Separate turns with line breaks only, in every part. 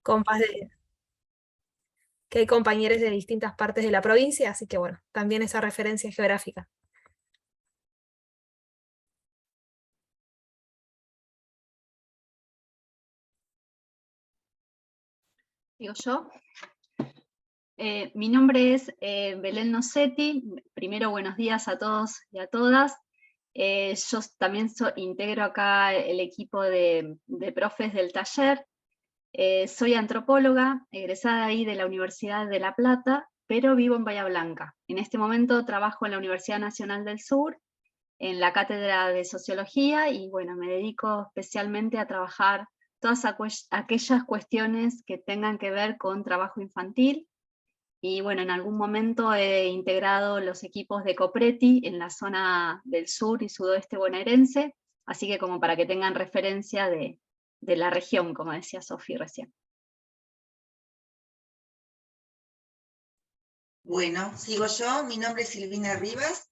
compas que hay compañeros de distintas partes de la provincia, así que bueno, también esa referencia geográfica.
Digo yo. Mi nombre es Belén Nocetti. Primero, buenos días a todos y a todas. Yo también integro acá el equipo de profes del taller. Soy antropóloga, egresada ahí de la Universidad de La Plata, pero vivo en Bahía Blanca. En este momento trabajo en la Universidad Nacional del Sur, en la cátedra de Sociología, y bueno, me dedico especialmente a trabajar todas aquellas cuestiones que tengan que ver con trabajo infantil. Y bueno, en algún momento he integrado los equipos de Copreti en la zona del sur y sudoeste bonaerense, así que como para que tengan referencia de la región, como decía Sofi recién.
Bueno, sigo yo. Mi nombre es Silvina Rivas,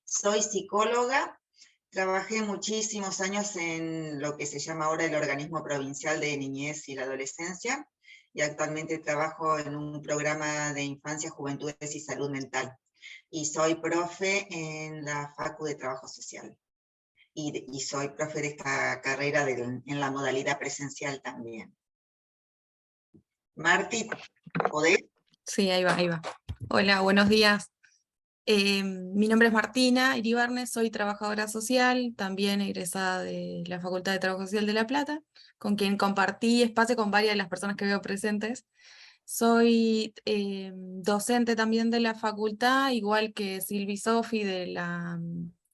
soy psicóloga. Trabajé muchísimos años en lo que se llama ahora el Organismo Provincial de Niñez y la Adolescencia, y actualmente trabajo en un programa de infancia, juventudes y salud mental. Y soy profe en la Facu de Trabajo Social. Y soy profe de esta carrera en la modalidad presencial también. Marti, ¿podés?
Sí, ahí va, ahí va. Hola, buenos días. Mi nombre es Martina Iribarne, soy trabajadora social, también egresada de la Facultad de Trabajo Social de La Plata, con quien compartí espacio con varias de las personas que veo presentes. Soy docente también de la facultad, igual que Silvi Sofi de la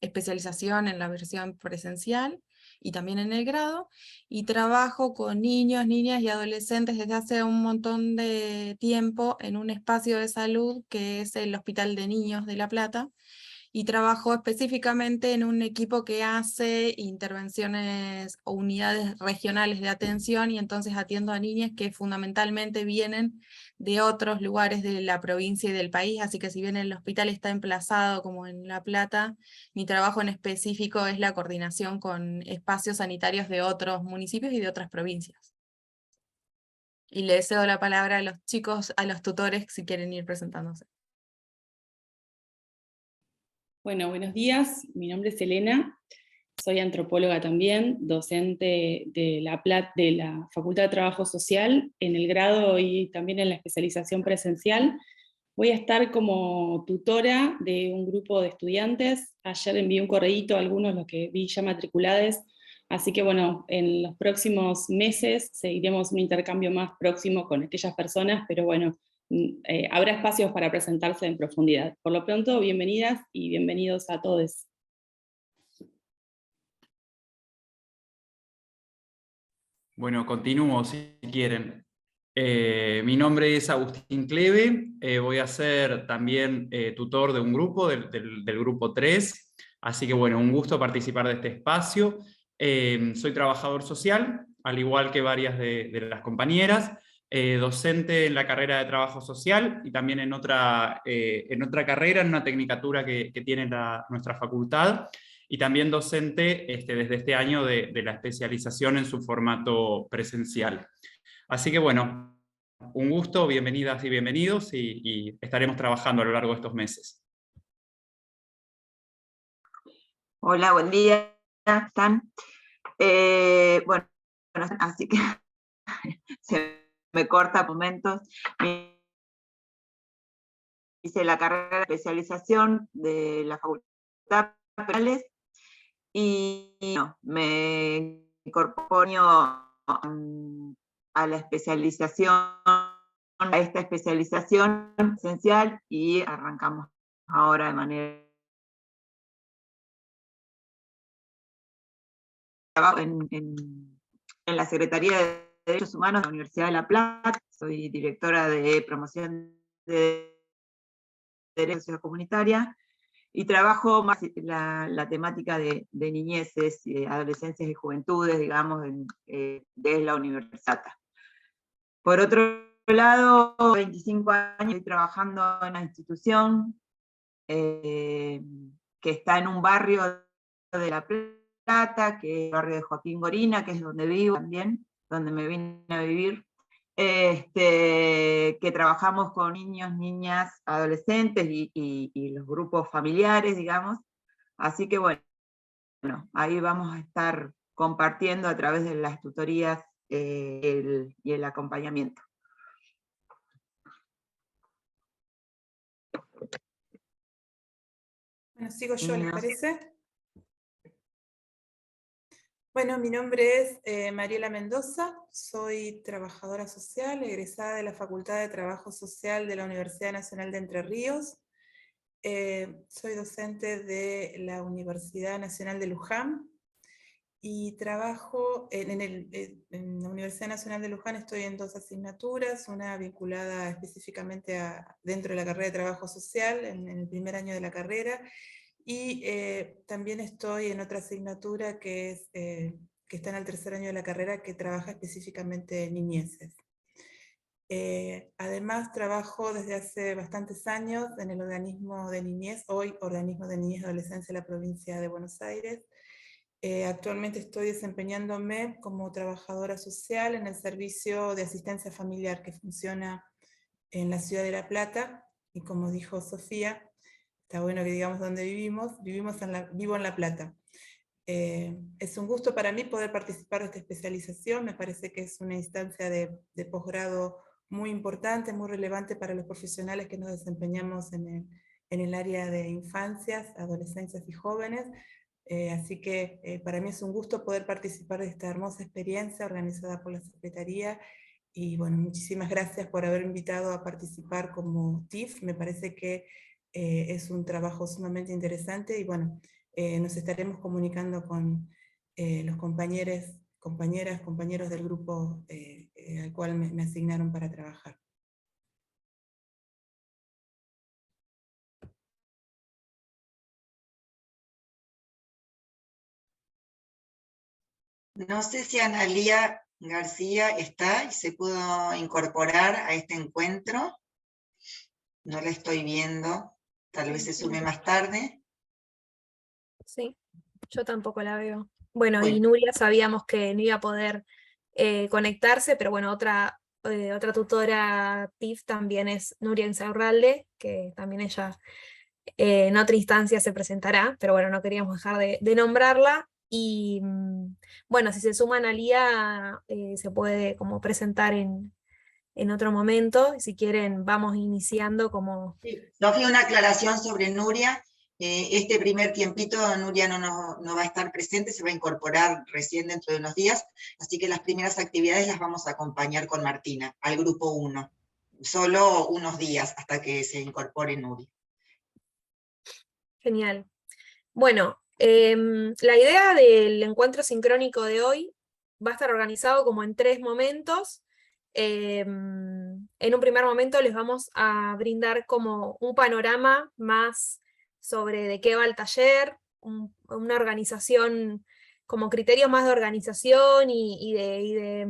especialización en la versión presencial y también en el grado, y trabajo con niños, niñas y adolescentes desde hace un montón de tiempo en un espacio de salud que es el Hospital de Niños de La Plata, y trabajo específicamente en un equipo que hace intervenciones o unidades regionales de atención, y entonces atiendo a niñas que fundamentalmente vienen de otros lugares de la provincia y del país, así que si bien el hospital está emplazado como en La Plata, mi trabajo en específico es la coordinación con espacios sanitarios de otros municipios y de otras provincias. Y le cedo la palabra a los chicos, a los tutores, si quieren ir presentándose.
Bueno, buenos días, mi nombre es Elena, soy antropóloga también, docente de la Facultad de Trabajo Social, en el grado y también en la especialización presencial. Voy a estar como tutora de un grupo de estudiantes. Ayer envié un correíto a algunos, los que vi ya matriculados, así que bueno, en los próximos meses seguiremos un intercambio más próximo con aquellas personas, pero bueno, habrá espacios para presentarse en profundidad. Por lo pronto, bienvenidas y bienvenidos a todos.
Bueno, continúo si quieren. Mi nombre es Agustín Cleve, voy a ser también tutor de un grupo, del grupo 3, así que bueno, un gusto participar de este espacio. Soy trabajador social, al igual que varias de las compañeras, docente en la carrera de trabajo social y también en otra carrera, en una tecnicatura que tiene nuestra facultad, y también docente desde este año de la especialización en su formato presencial. Así que bueno, un gusto, bienvenidas y bienvenidos, y estaremos trabajando a lo largo de estos meses.
Hola, buen día, ¿cómo están? Bueno, así que se me corta por momentos. Hice la carrera de especialización de la Facultad de Penales y no, me incorporo a la especialización, a esta especialización esencial, y arrancamos ahora de manera en la Secretaría de Derechos Humanos de la Universidad de La Plata. Soy directora de promoción de derechos comunitaria, y trabajo más la temática de niñeces, adolescencias y juventudes, digamos, desde la universidad. Por otro lado, 25 años estoy trabajando en una institución que está en un barrio de La Plata, que es el barrio de Joaquín Gorina, que es donde vivo también, donde me vine a vivir. que trabajamos con niños, niñas, adolescentes y los grupos familiares, digamos. Así que bueno, ahí vamos a estar compartiendo a través de las tutorías y el acompañamiento.
Bueno, sigo yo, ¿les parece? Bueno, mi nombre es Mariela Mendoza, soy trabajadora social, egresada de la Facultad de Trabajo Social de la Universidad Nacional de Entre Ríos. Soy docente de la Universidad Nacional de Luján y trabajo en la Universidad Nacional de Luján. Estoy en 2 asignaturas, una vinculada específicamente dentro de la carrera de Trabajo Social, en el primer año de la carrera, y también estoy en otra asignatura que está en el tercer año de la carrera, que trabaja específicamente en niñeces. Además trabajo desde hace bastantes años en el organismo de niñez, hoy Organismo de Niñez y Adolescencia de la provincia de Buenos Aires. Actualmente estoy desempeñándome como trabajadora social en el servicio de asistencia familiar que funciona en la ciudad de La Plata, y como dijo Sofía, está bueno que digamos dónde vivimos, vivo en La Plata. Es un gusto para mí poder participar de esta especialización, me parece que es una instancia de posgrado muy importante, muy relevante para los profesionales que nos desempeñamos en el área de infancias, adolescencias y jóvenes. Así que para mí es un gusto poder participar de esta hermosa experiencia organizada por la Secretaría, y bueno, muchísimas gracias por haber invitado a participar como TIF. Me parece que es un trabajo sumamente interesante, y bueno, nos estaremos comunicando con los compañeros del grupo al cual me asignaron para trabajar.
No sé si Analía García está y se pudo incorporar a este encuentro. No la estoy viendo, tal vez se sume más tarde.
Sí, yo tampoco la veo. Bueno, y
Bueno,
Nuria sabíamos que no iba a poder conectarse, pero bueno, otra tutora TIF también es Nuria Insaurralde, que también ella en otra instancia se presentará, pero bueno, no queríamos dejar de nombrarla. Y bueno, si se suman a Lía, se puede como presentar en otro momento. Si quieren, vamos iniciando como...
Sofía, una aclaración sobre Nuria. Este primer tiempito Nuria no va a estar presente, se va a incorporar recién dentro de unos días, así que las primeras actividades las vamos a acompañar con Martina, al grupo 1. Solo unos días hasta que se incorpore Nuria.
Genial. Bueno, la idea del encuentro sincrónico de hoy va a estar organizado como en 3 momentos. En un primer momento les vamos a brindar como un panorama más sobre de qué va el taller, una organización, como criterios más de organización y de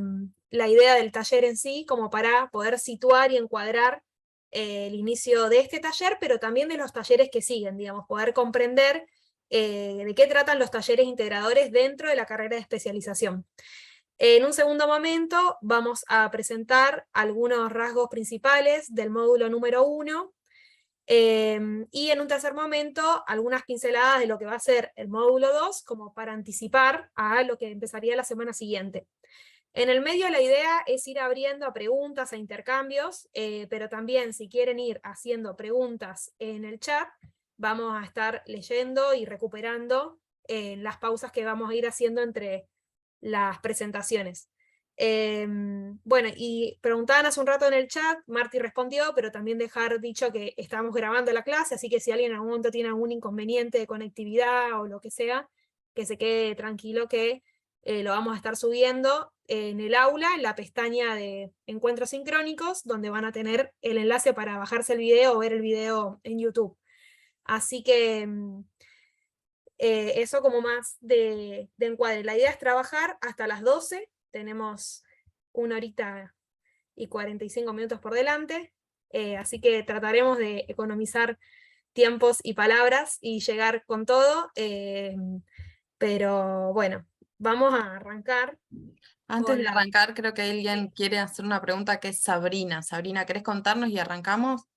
la idea del taller en sí, como para poder situar y encuadrar el inicio de este taller, pero también de los talleres que siguen, digamos, poder comprender de qué tratan los talleres integradores dentro de la carrera de especialización. En un segundo momento vamos a presentar algunos rasgos principales del módulo número 1, y en un tercer momento algunas pinceladas de lo que va a ser el módulo 2, como para anticipar a lo que empezaría la semana siguiente. En el medio la idea es ir abriendo a preguntas, a intercambios, pero también si quieren ir haciendo preguntas en el chat, vamos a estar leyendo y recuperando las pausas que vamos a ir haciendo entre las presentaciones. Bueno, y preguntaban hace un rato en el chat, Marti respondió, pero también dejar dicho que estamos grabando la clase, así que si alguien en algún momento tiene algún inconveniente de conectividad o lo que sea, que se quede tranquilo que lo vamos a estar subiendo en el aula, en la pestaña de encuentros sincrónicos, donde van a tener el enlace para bajarse el video o ver el video en YouTube. Así que eso como más de encuadre. La idea es trabajar hasta las 12, tenemos 1 horita y 45 minutos por delante, así que trataremos de economizar tiempos y palabras y llegar con todo, pero bueno, vamos a arrancar.
Antes de
Hola.
arrancar, creo que alguien quiere hacer una pregunta que es Sabrina. Sabrina, ¿querés contarnos y arrancamos?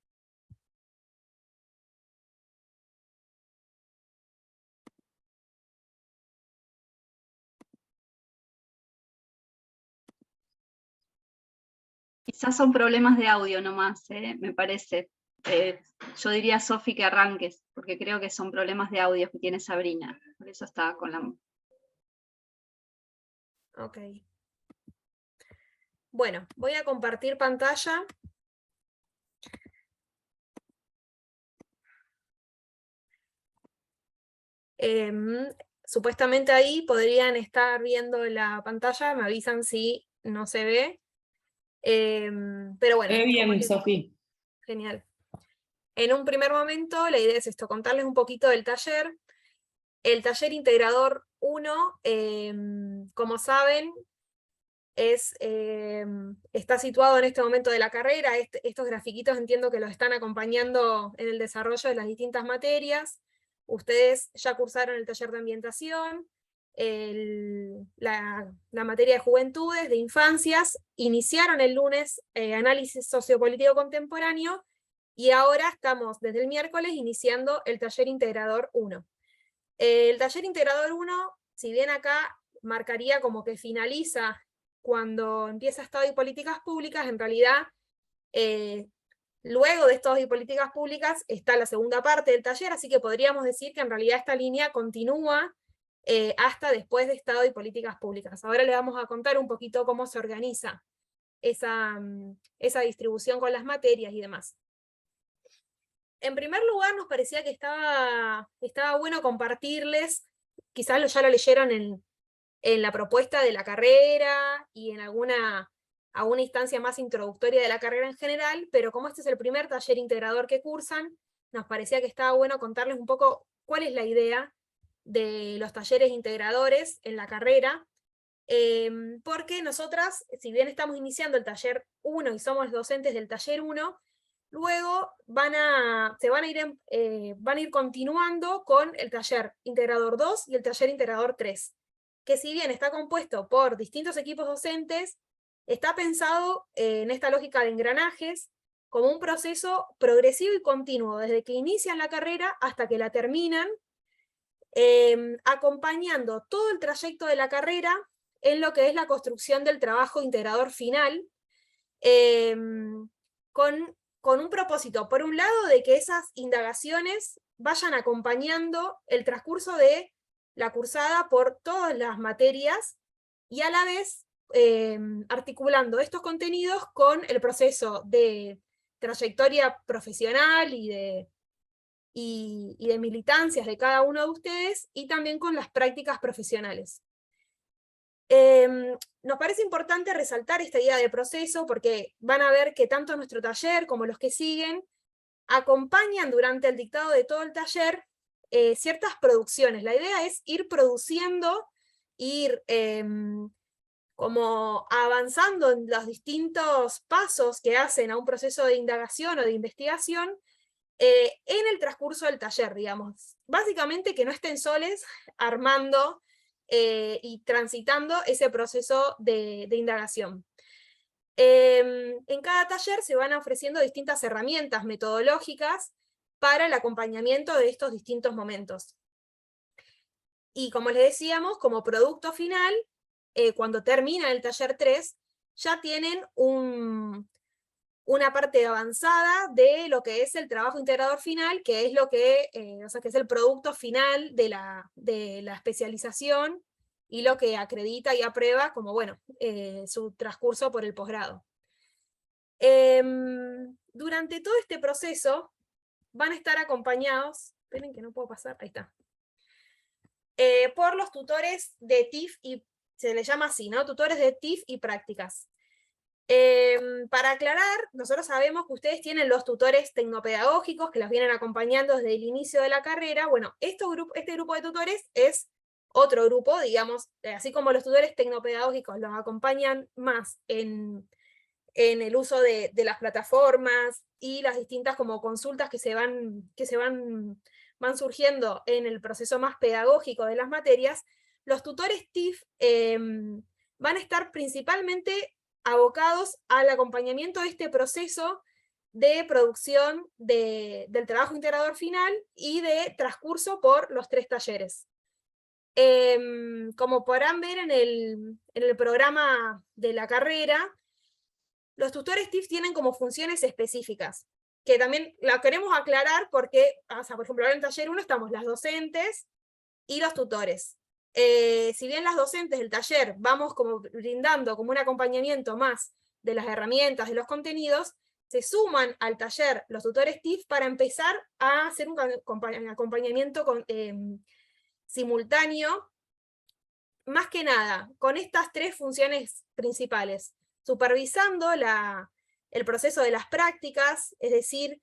Quizás son problemas de audio nomás, me parece. Yo diría, Sofi, que arranques, porque creo que son problemas de audio que tiene Sabrina. Por eso está con la...
Ok. Bueno, voy a compartir pantalla. Supuestamente ahí podrían estar viendo la pantalla, me avisan si no se ve. Pero bueno, como
Bien,
les-
Sofi.
genial. En un primer momento, la idea es esto, contarles un poquito del taller. El taller integrador 1, como saben, está situado en este momento de la carrera. Estos grafiquitos entiendo que los están acompañando en el desarrollo de las distintas materias. Ustedes ya cursaron el taller de ambientación, la materia de juventudes, de infancias, iniciaron el lunes análisis sociopolítico contemporáneo, y ahora estamos desde el miércoles iniciando el taller integrador 1. El taller integrador 1, si bien acá marcaría como que finaliza cuando empieza Estado y Políticas Públicas, en realidad, luego de Estado y Políticas Públicas está la segunda parte del taller, así que podríamos decir que en realidad esta línea continúa hasta después de Estado y Políticas Públicas. Ahora les vamos a contar un poquito cómo se organiza esa distribución con las materias y demás. En primer lugar, nos parecía que estaba bueno compartirles, quizás ya lo leyeron en la propuesta de la carrera y en alguna instancia más introductoria de la carrera en general, pero como este es el primer taller integrador que cursan, nos parecía que estaba bueno contarles un poco cuál es la idea de los talleres integradores en la carrera, porque nosotras, si bien estamos iniciando el taller 1 y somos docentes del taller 1, luego van a ir continuando con el taller integrador 2 y el taller integrador 3, que si bien está compuesto por distintos equipos docentes, está pensado en esta lógica de engranajes como un proceso progresivo y continuo, desde que inician la carrera hasta que la terminan, acompañando todo el trayecto de la carrera en lo que es la construcción del trabajo integrador final, con un propósito, por un lado, de que esas indagaciones vayan acompañando el transcurso de la cursada por todas las materias, y a la vez articulando estos contenidos con el proceso de trayectoria profesional y de militancias de cada uno de ustedes, y también con las prácticas profesionales. Nos parece importante resaltar esta idea de proceso, porque van a ver que tanto nuestro taller como los que siguen acompañan durante el dictado de todo el taller ciertas producciones. La idea es ir produciendo, ir como avanzando en los distintos pasos que hacen a un proceso de indagación o de investigación en el transcurso del taller, digamos. Básicamente que no estén soles armando y transitando ese proceso de indagación. En cada taller se van ofreciendo distintas herramientas metodológicas para el acompañamiento de estos distintos momentos. Y como les decíamos, como producto final, cuando termina el taller 3, ya tienen una parte avanzada de lo que es el trabajo integrador final, que es lo que, que es el producto final de la especialización, y lo que acredita y aprueba como, bueno, su transcurso por el posgrado. Durante todo este proceso van a estar acompañados, esperen que no puedo pasar, ahí está, por los tutores de TIF, y se les llama así, ¿no? Tutores de TIF y prácticas. Para aclarar, nosotros sabemos que ustedes tienen los tutores tecnopedagógicos que los vienen acompañando desde el inicio de la carrera. Bueno, este grupo de tutores es otro grupo, digamos, así como los tutores tecnopedagógicos los acompañan más en el uso de las plataformas y las distintas como consultas que van surgiendo en el proceso más pedagógico de las materias. Los tutores TIF van a estar principalmente abocados al acompañamiento de este proceso de producción del trabajo integrador final y de transcurso por los 3 talleres. Como podrán ver en el programa de la carrera, los tutores TIF tienen como funciones específicas, que también la queremos aclarar porque, o sea, por ejemplo, ahora en taller 1 estamos las docentes y los tutores. Si bien las docentes del taller vamos como brindando como un acompañamiento más de las herramientas, de los contenidos, se suman al taller los tutores TIF para empezar a hacer un acompañamiento simultáneo, más que nada, con estas 3 funciones principales: supervisando el proceso de las prácticas, es decir,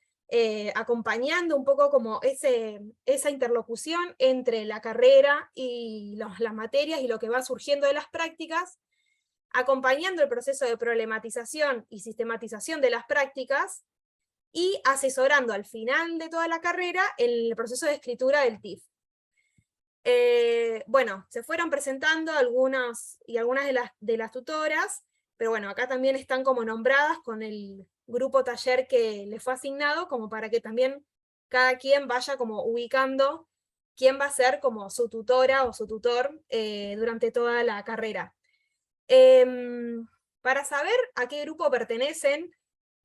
acompañando un poco como esa interlocución entre la carrera y las materias y lo que va surgiendo de las prácticas, acompañando el proceso de problematización y sistematización de las prácticas, y asesorando al final de toda la carrera el proceso de escritura del TIF. Bueno, se fueron presentando algunas de las tutoras, pero bueno, acá también están como nombradas con el grupo taller que les fue asignado, como para que también cada quien vaya como ubicando quién va a ser como su tutora o su tutor durante toda la carrera. Para saber a qué grupo pertenecen,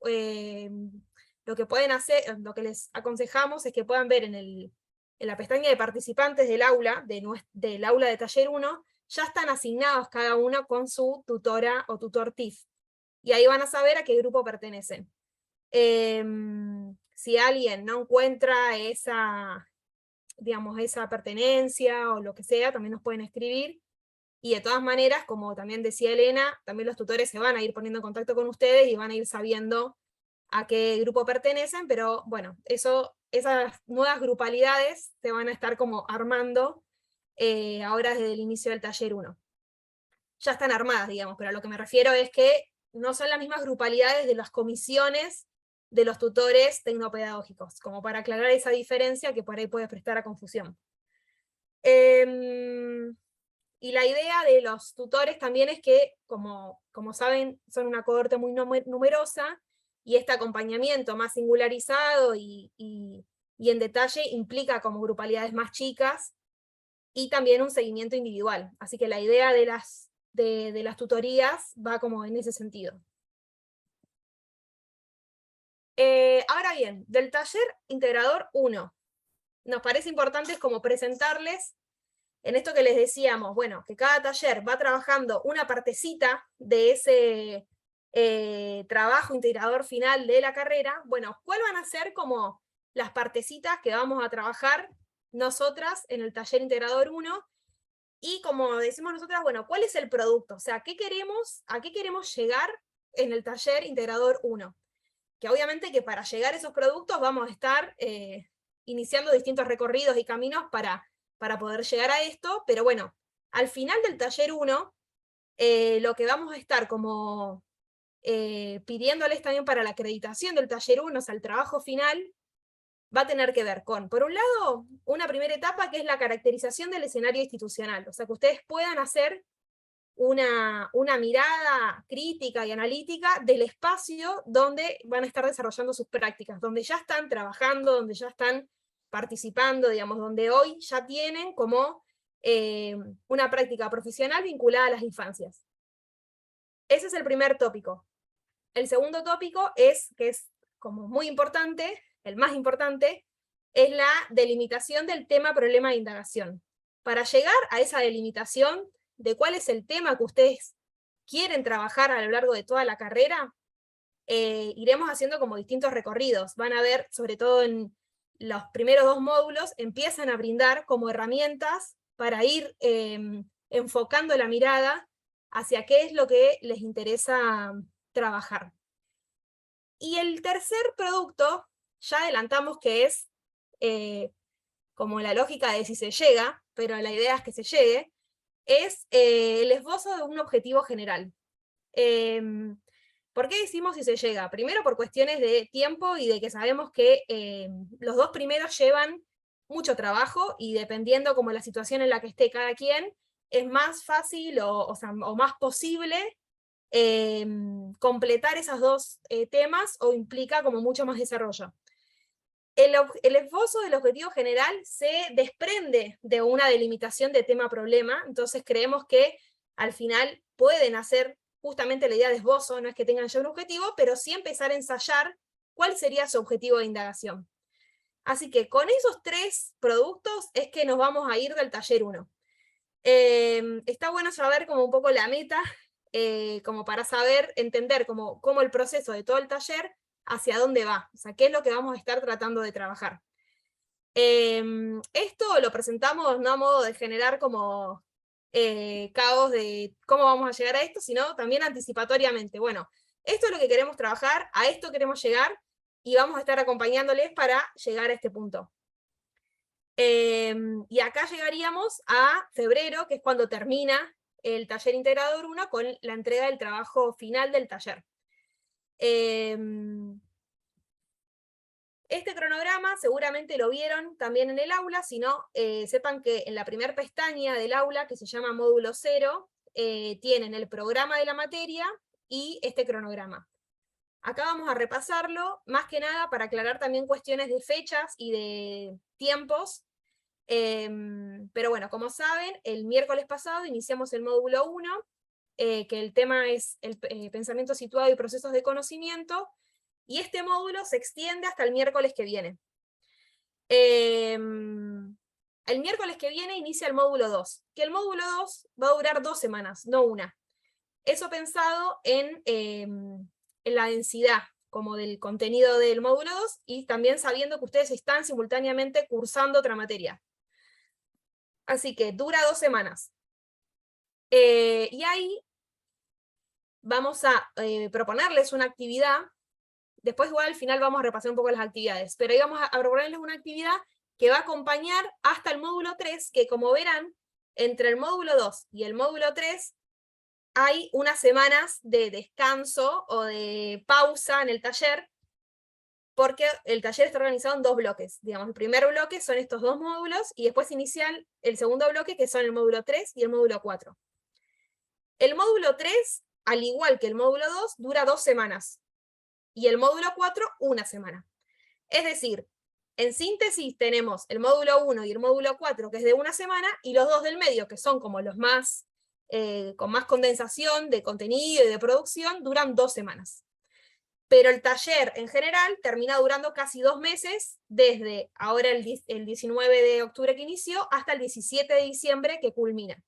lo que pueden hacer, lo que les aconsejamos es que puedan ver en la pestaña de participantes del aula, del aula de taller 1, ya están asignados cada uno con su tutora o tutor TIF. Y ahí van a saber a qué grupo pertenecen. Si alguien no encuentra digamos, esa pertenencia o lo que sea, también nos pueden escribir. Y de todas maneras, como también decía Elena, también los tutores se van a ir poniendo en contacto con ustedes y van a ir sabiendo a qué grupo pertenecen, pero bueno, esas nuevas grupalidades se van a estar como armando ahora desde el inicio del taller 1. Ya están armadas, digamos, pero a lo que me refiero es que no son las mismas grupalidades de las comisiones de los tutores tecnopedagógicos, como para aclarar esa diferencia que por ahí puede prestar a confusión. Y la idea de los tutores también es que, como saben, son una cohorte muy numerosa, y este acompañamiento más singularizado y en detalle implica como grupalidades más chicas, y también un seguimiento individual. Así que la idea de las tutorías va como en ese sentido. Ahora bien, del taller integrador 1, nos parece importante como presentarles, en esto que les decíamos, bueno, que cada taller va trabajando una partecita de ese trabajo integrador final de la carrera. Bueno, ¿cuáles van a ser como las partecitas que vamos a trabajar nosotras en el taller integrador 1? Y como decimos nosotras, bueno, ¿cuál es el producto? O sea, ¿a qué queremos llegar en el taller integrador 1? Que obviamente que para llegar a esos productos vamos a estar iniciando distintos recorridos y caminos para poder llegar a esto, pero bueno, al final del taller 1, lo que vamos a estar como pidiéndoles también para la acreditación del taller 1, o sea, el trabajo final, va a tener que ver con, por un lado, una primera etapa que es la caracterización del escenario institucional, o sea, que ustedes puedan hacer una mirada crítica y analítica del espacio donde van a estar desarrollando sus prácticas, donde ya están trabajando, donde ya están participando, digamos, donde hoy ya tienen como una práctica profesional vinculada a las infancias. Ese es el primer tópico. El segundo tópico que es como muy importante, el más importante, es la delimitación del tema problema de indagación. Para llegar a esa delimitación de cuál es el tema que ustedes quieren trabajar a lo largo de toda la carrera, iremos haciendo como distintos recorridos. Van a ver, sobre todo en los primeros 2 módulos, empiezan a brindar como herramientas para ir enfocando la mirada hacia qué es lo que les interesa trabajar. Y el tercer producto, ya adelantamos que es como la lógica de si se llega, pero la idea es que se llegue, es el esbozo de un objetivo general. ¿Por qué decimos si se llega? Primero por cuestiones de tiempo y de que sabemos que los 2 primeros llevan mucho trabajo, y dependiendo como la situación en la que esté cada quien, es más fácil o más posible completar esos dos temas, o implica como mucho más desarrollo. El esbozo del objetivo general se desprende de una delimitación de tema-problema, entonces creemos que al final pueden hacer justamente la idea de esbozo, no es que tengan ya un objetivo, pero sí empezar a ensayar cuál sería su objetivo de indagación. Así que con esos 3 productos es que nos vamos a ir del taller 1. Está bueno saber como un poco la meta, como para saber, entender cómo el proceso de todo el taller, hacia dónde va, o sea, qué es lo que vamos a estar tratando de trabajar. Esto lo presentamos no a modo de generar como caos de cómo vamos a llegar a esto, sino también anticipatoriamente. Bueno, esto es lo que queremos trabajar, a esto queremos llegar, y vamos a estar acompañándoles para llegar a este punto. Y acá llegaríamos a febrero, que es cuando termina el taller integrador 1, con la entrega del trabajo final del taller. Este cronograma seguramente lo vieron también en el aula, si no, sepan que en la primera pestaña del aula, que se llama módulo 0, tienen el programa de la materia y este cronograma. Acá vamos a repasarlo, más que nada para aclarar también cuestiones de fechas y de tiempos. Pero bueno, como saben, el miércoles pasado iniciamos el módulo 1, que el tema es el pensamiento situado y procesos de conocimiento, y este módulo se extiende hasta el miércoles que viene. El miércoles que viene inicia el módulo 2, que el módulo 2 va a durar 2 semanas, no una. Eso pensado en la densidad como del contenido del módulo 2, y también sabiendo que ustedes están simultáneamente cursando otra materia. Así que dura 2 semanas. Y ahí vamos a proponerles una actividad. Después igual al final vamos a repasar un poco las actividades, pero ahí vamos a proponerles una actividad que va a acompañar hasta el módulo 3, que como verán, entre el módulo 2 y el módulo 3 hay unas semanas de descanso o de pausa en el taller, porque el taller está organizado en 2 bloques. Digamos, el primer bloque son estos 2 módulos, y después inicia el segundo bloque, que son el módulo 3 y el módulo 4. El módulo 3, al igual que el módulo 2, dura 2 semanas, y el módulo 4, 1 semana. Es decir, en síntesis tenemos el módulo 1 y el módulo 4, que es de 1 semana, y los 2 del medio, que son como los más, con más condensación de contenido y de producción, duran 2 semanas. Pero el taller en general termina durando casi 2 meses, desde ahora el 19 de octubre que inició, hasta el 17 de diciembre que culmina.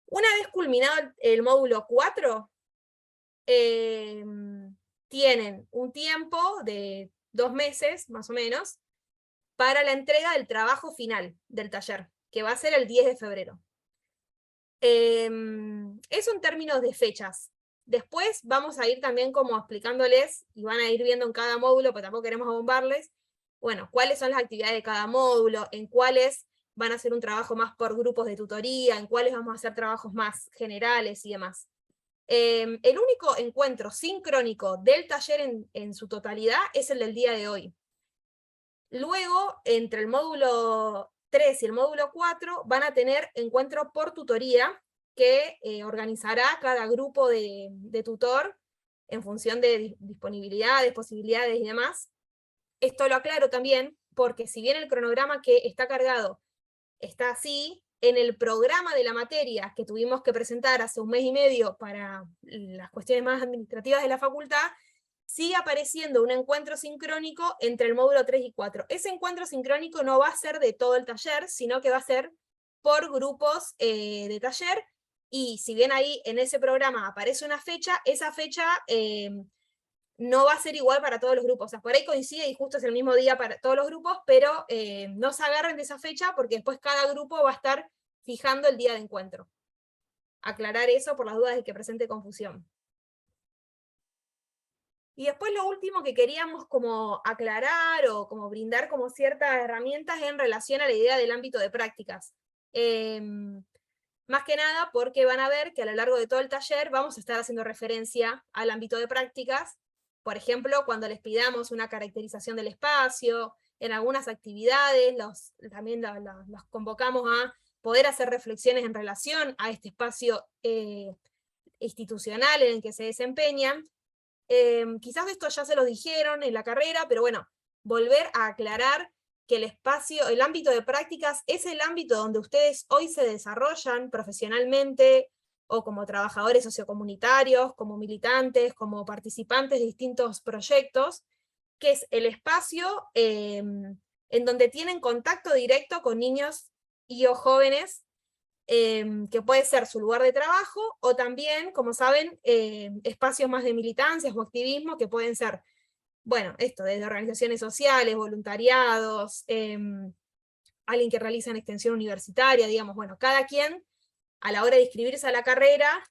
Una vez culminado el módulo 4, tienen un tiempo de 2 meses, más o menos, para la entrega del trabajo final del taller, que va a ser el 10 de febrero. Eso en términos de fechas. Después vamos a ir también como explicándoles, y van a ir viendo en cada módulo, pero tampoco queremos abombarles, bueno, cuáles son las actividades de cada módulo, en cuáles van a hacer un trabajo más por grupos de tutoría, en cuáles vamos a hacer trabajos más generales y demás. El único encuentro sincrónico del taller en su totalidad es el del día de hoy. Luego, entre el módulo 3 y el módulo 4, van a tener encuentro por tutoría, que organizará cada grupo de tutor en función de disponibilidades, posibilidades y demás. Esto lo aclaro también, porque si bien el cronograma que está cargado está así, en el programa de la materia que tuvimos que presentar hace 1 mes y medio para las cuestiones más administrativas de la facultad, sigue apareciendo un encuentro sincrónico entre el módulo 3 y 4. Ese encuentro sincrónico no va a ser de todo el taller, sino que va a ser por grupos de taller, y si bien ahí en ese programa aparece una fecha, esa fecha no va a ser igual para todos los grupos. O sea, por ahí coincide y justo es el mismo día para todos los grupos, pero no se agarren de esa fecha, porque después cada grupo va a estar fijando el día de encuentro. Aclarar eso por las dudas de que presente confusión. Y después lo último que queríamos como aclarar o como brindar como ciertas herramientas en relación a la idea del ámbito de prácticas. Más que nada porque van a ver que a lo largo de todo el taller vamos a estar haciendo referencia al ámbito de prácticas. Por ejemplo, cuando les pidamos una caracterización del espacio, en algunas actividades también los convocamos a poder hacer reflexiones en relación a este espacio institucional en el que se desempeñan. Quizás esto ya se lo dijeron en la carrera, pero bueno, volver a aclarar que el espacio, el ámbito de prácticas es el ámbito donde ustedes hoy se desarrollan profesionalmente, o como trabajadores sociocomunitarios, como militantes, como participantes de distintos proyectos, que es el espacio en donde tienen contacto directo con niños y o jóvenes, que puede ser su lugar de trabajo, o también, como saben, espacios más de militancias o activismo, que pueden ser, bueno, esto, desde organizaciones sociales, voluntariados, alguien que realiza en extensión universitaria, digamos, bueno, cada quien, a la hora de inscribirse a la carrera,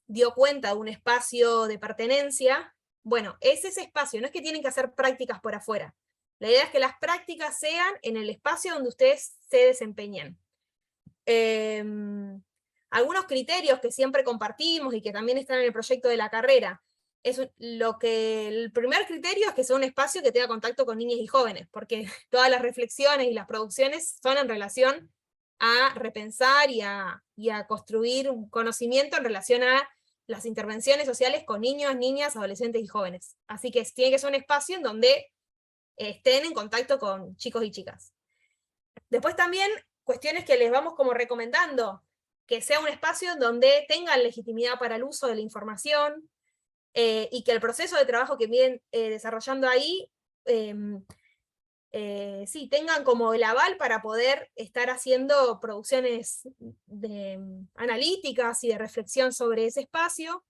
dio cuenta de un espacio de pertenencia. Bueno, es ese espacio, no es que tienen que hacer prácticas por afuera. La idea es que las prácticas sean en el espacio donde ustedes se desempeñen. Algunos criterios que siempre compartimos y que también están en el proyecto de la carrera, el primer criterio es que sea un espacio que tenga contacto con niños y jóvenes, porque todas las reflexiones y las producciones son en relación a repensar y a construir un conocimiento en relación a las intervenciones sociales con niños, niñas, adolescentes y jóvenes. Así que tiene que ser un espacio en donde estén en contacto con chicos y chicas. Después también cuestiones que les vamos como recomendando, que sea un espacio donde tengan legitimidad para el uso de la información, y que el proceso de trabajo que vienen desarrollando ahí, sí, tengan como el aval para poder estar haciendo producciones analíticas y de reflexión sobre ese espacio,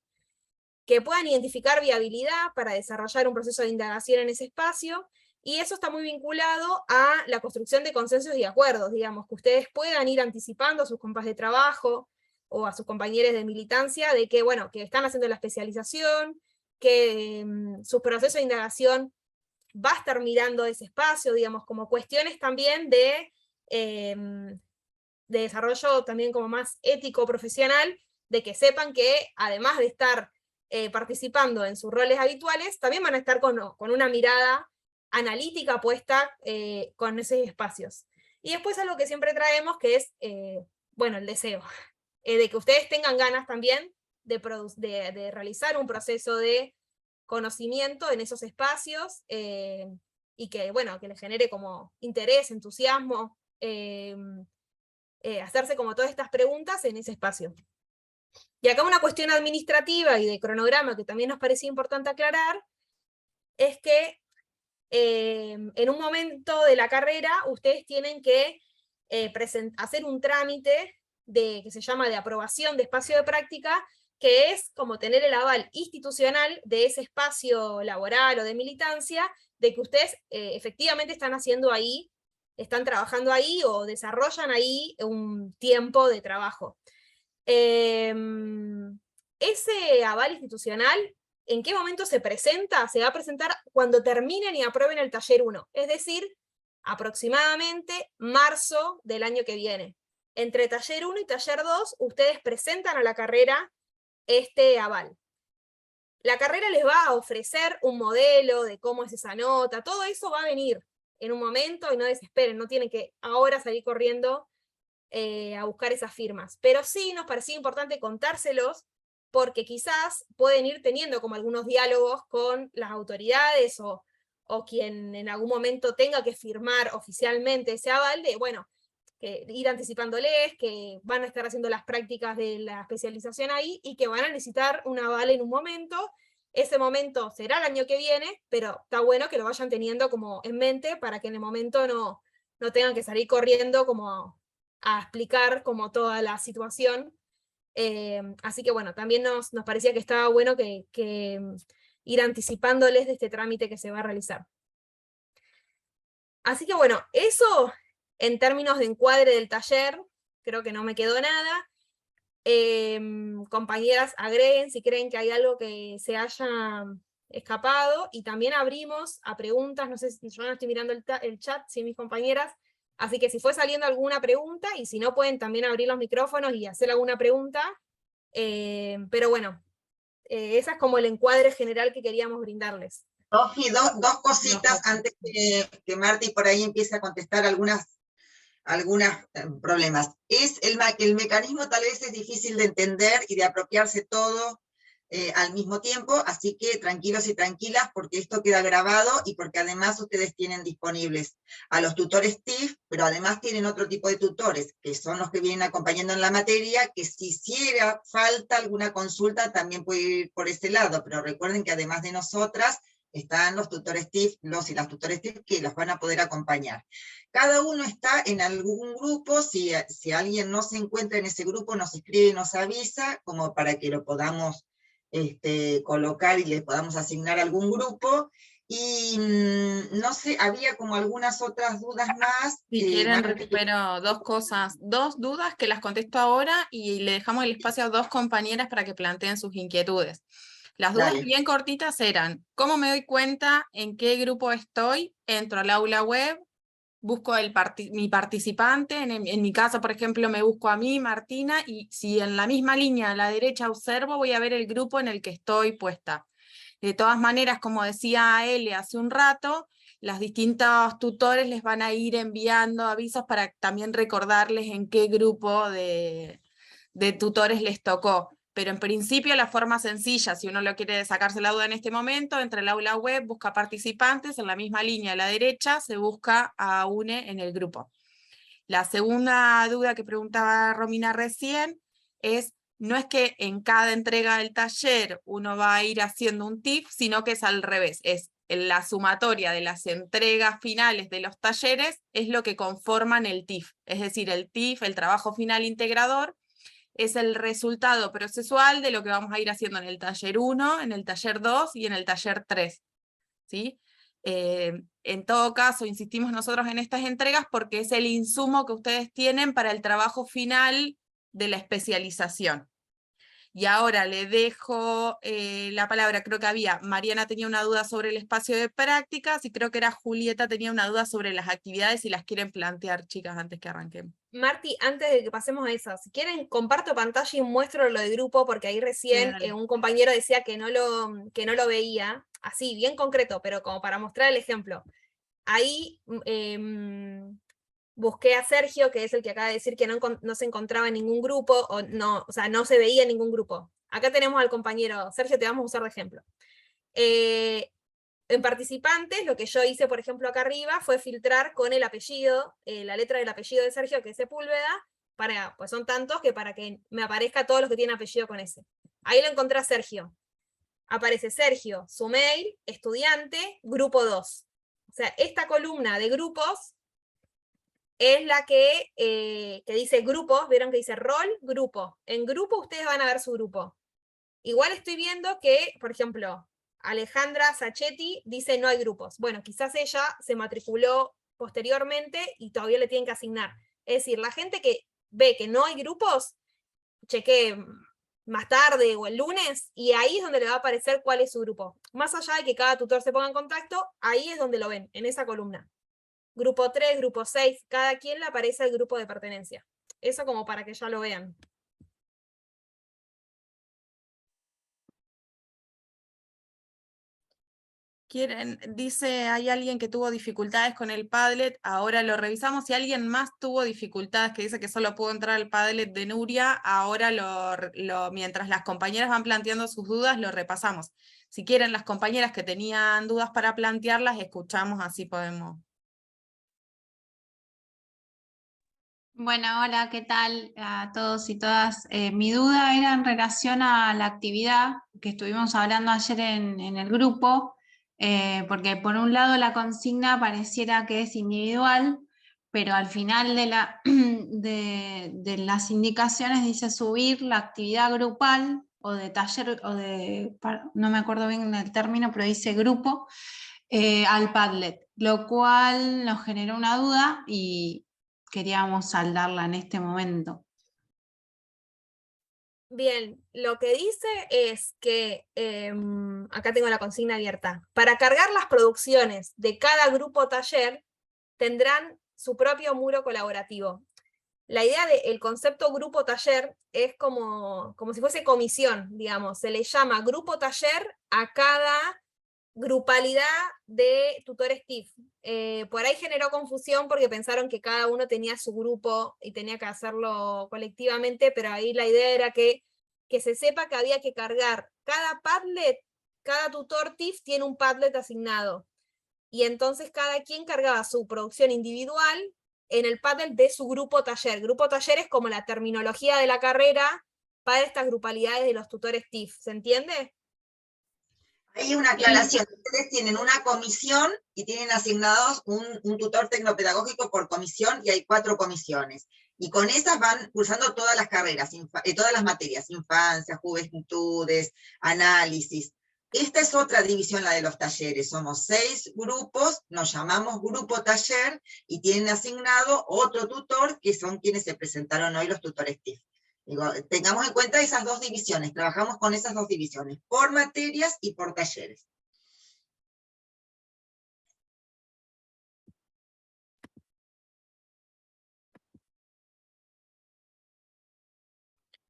que puedan identificar viabilidad para desarrollar un proceso de indagación en ese espacio, y eso está muy vinculado a la construcción de consensos y acuerdos, digamos, que ustedes puedan ir anticipando a sus compas de trabajo, o a sus compañeros de militancia, de que, bueno, que están haciendo la especialización, que su proceso de indagación va a estar mirando ese espacio, digamos, como cuestiones también de desarrollo también como más ético, profesional, de que sepan que, además de estar participando en sus roles habituales, también van a estar con una mirada analítica puesta con esos espacios. Y después algo que siempre traemos, que es, bueno, el deseo. De que ustedes tengan ganas también de realizar un proceso de conocimiento en esos espacios, y que, bueno, que les genere como interés, entusiasmo, hacerse como todas estas preguntas en ese espacio. Y acá una cuestión administrativa y de cronograma que también nos parecía importante aclarar, es que en un momento de la carrera ustedes tienen que hacer un trámite que se llama de aprobación de espacio de práctica, que es como tener el aval institucional de ese espacio laboral o de militancia, de que ustedes efectivamente están haciendo ahí, están trabajando ahí o desarrollan ahí un tiempo de trabajo. Ese aval institucional, ¿en qué momento se presenta? Se va a presentar cuando terminen y aprueben el taller 1, es decir, aproximadamente marzo del año que viene. Entre taller 1 y taller 2, ustedes presentan a la carrera este aval. La carrera les va a ofrecer un modelo de cómo es esa nota, todo eso va a venir en un momento, y no desesperen, no tienen que ahora salir corriendo a buscar esas firmas. Pero sí nos parecía importante contárselos, porque quizás pueden ir teniendo como algunos diálogos con las autoridades, o quien en algún momento tenga que firmar oficialmente ese aval, de, bueno, ir anticipándoles que van a estar haciendo las prácticas de la especialización ahí, y que van a necesitar un aval en un momento. Ese momento será el año que viene, pero está bueno que lo vayan teniendo como en mente, para que en el momento no tengan que salir corriendo como a explicar como toda la situación. Así que bueno, también nos parecía que estaba bueno que ir anticipándoles de este trámite que se va a realizar. Así que bueno, eso en términos de encuadre del taller, creo que no me quedó nada. Compañeras, agreguen si creen que hay algo que se haya escapado, y también abrimos a preguntas. No sé si yo no estoy mirando el chat, si mis compañeras, así que si fue saliendo alguna pregunta, y si no, pueden también abrir los micrófonos y hacer alguna pregunta, pero bueno, ese es como el encuadre general que queríamos brindarles.
Sofi, dos cositas antes que Marti por ahí empiece a contestar algunas algunos problemas. El mecanismo tal vez es difícil de entender y de apropiarse todo al mismo tiempo, así que tranquilos y tranquilas porque esto queda grabado y porque además ustedes tienen disponibles a los tutores TIF, pero además tienen otro tipo de tutores, que son los que vienen acompañando en la materia, que si hiciera falta alguna consulta también puede ir por ese lado, pero recuerden que además de nosotras, están los tutores TIF, los y las tutores TIF que los van a poder acompañar. Cada uno está en algún grupo, si alguien no se encuentra en ese grupo, nos escribe y nos avisa, como para que lo podamos colocar y les podamos asignar algún grupo. Y no sé, había como algunas otras dudas más.
Si quieren, recupero dos dudas que las contesto ahora y le dejamos el espacio a dos compañeras para que planteen sus inquietudes. Las dudas bien cortitas eran, ¿cómo me doy cuenta en qué grupo estoy? Entro al aula web, busco mi participante, en mi caso, por ejemplo, me busco a mí, Martina, y si en la misma línea a la derecha observo, voy a ver el grupo en el que estoy puesta. De todas maneras, como decía Ele hace un rato, los distintos tutores les van a ir enviando avisos para también recordarles en qué grupo de tutores les tocó. Pero en principio la forma sencilla, si uno lo quiere sacarse la duda en este momento, entra al aula web, busca participantes, en la misma línea a la derecha se busca a UNE en el grupo. La segunda duda que preguntaba Romina recién es, no es que en cada entrega del taller uno va a ir haciendo un TIF, sino que es al revés, es la sumatoria de las entregas finales de los talleres es lo que conforman el TIF, es decir, el TIF, el trabajo final integrador, es el resultado procesual de lo que vamos a ir haciendo en el taller 1, en el taller 2 y en el taller 3. ¿Sí? En todo caso, insistimos nosotros en estas entregas porque es el insumo que ustedes tienen para el trabajo final de la especialización. Y ahora le dejo la palabra, creo que Mariana tenía una duda sobre el espacio de prácticas, y creo que era Julieta tenía una duda sobre las actividades, y las quieren plantear, chicas, antes que arranquemos.
Marti, antes de que pasemos a eso, si quieren comparto pantalla y muestro lo de grupo, porque ahí recién un compañero decía que no lo veía, así, bien concreto, pero como para mostrar el ejemplo. Ahí busqué a Sergio, que es el que acaba de decir que no se encontraba en ningún grupo, o sea, no se veía en ningún grupo. Acá tenemos al compañero Sergio, te vamos a usar de ejemplo. En participantes, lo que yo hice, por ejemplo, acá arriba, fue filtrar con el apellido, la letra del apellido de Sergio, que es Sepúlveda, pues son tantos que para que me aparezca todos los que tienen apellido con ese. Ahí lo encontré a Sergio. Aparece Sergio, su mail, estudiante, grupo 2. O sea, esta columna de grupos es la que dice grupos, vieron que dice rol, grupo. En grupo ustedes van a ver su grupo. Igual estoy viendo que, por ejemplo, Alejandra Sacchetti dice no hay grupos. Bueno, quizás ella se matriculó posteriormente y todavía le tienen que asignar. Es decir, la gente que ve que no hay grupos, cheque más tarde o el lunes, y ahí es donde le va a aparecer cuál es su grupo. Más allá de que cada tutor se ponga en contacto, ahí es donde lo ven, en esa columna. Grupo 3, grupo 6, cada quien le aparece el grupo de pertenencia. Eso como para que ya lo vean.
Dice, hay alguien que tuvo dificultades con el Padlet, ahora lo revisamos. Si alguien más tuvo dificultades, que dice que solo pudo entrar al Padlet de Nuria, ahora mientras las compañeras van planteando sus dudas, lo repasamos. Si quieren las compañeras que tenían dudas para plantearlas, escuchamos, así podemos.
Bueno, hola, ¿qué tal a todos y todas? Mi duda era en relación a la actividad que estuvimos hablando ayer en el grupo, porque por un lado la consigna pareciera que es individual, pero al final de las indicaciones dice subir la actividad grupal o de taller, no me acuerdo bien el término, pero dice grupo, al Padlet, lo cual nos generó una duda y queríamos saldarla en este momento.
Bien, lo que dice es que, acá tengo la consigna abierta, para cargar las producciones de cada grupo taller tendrán su propio muro colaborativo. La idea del concepto grupo taller es como si fuese comisión, digamos, se le llama grupo taller a cada grupalidad de tutores TIF. Por ahí generó confusión porque pensaron que cada uno tenía su grupo y tenía que hacerlo colectivamente, pero ahí la idea era que se sepa que había que cargar cada Padlet, cada tutor TIF tiene un Padlet asignado. Y entonces cada quien cargaba su producción individual en el Padlet de su grupo taller. Grupo taller es como la terminología de la carrera para estas grupalidades de los tutores TIF. ¿Se entiende?
Hay una aclaración, ustedes tienen una comisión y tienen asignados un tutor tecnopedagógico por comisión y hay 4 comisiones. Y con esas van cursando todas las carreras, todas las materias, infancia, juventudes, análisis. Esta es otra división, la de los talleres. Somos 6 grupos, nos llamamos grupo taller y tienen asignado otro tutor que son quienes se presentaron hoy, los tutores TIF. Digo, tengamos en cuenta esas 2 divisiones, trabajamos con esas 2 divisiones, por materias y por talleres.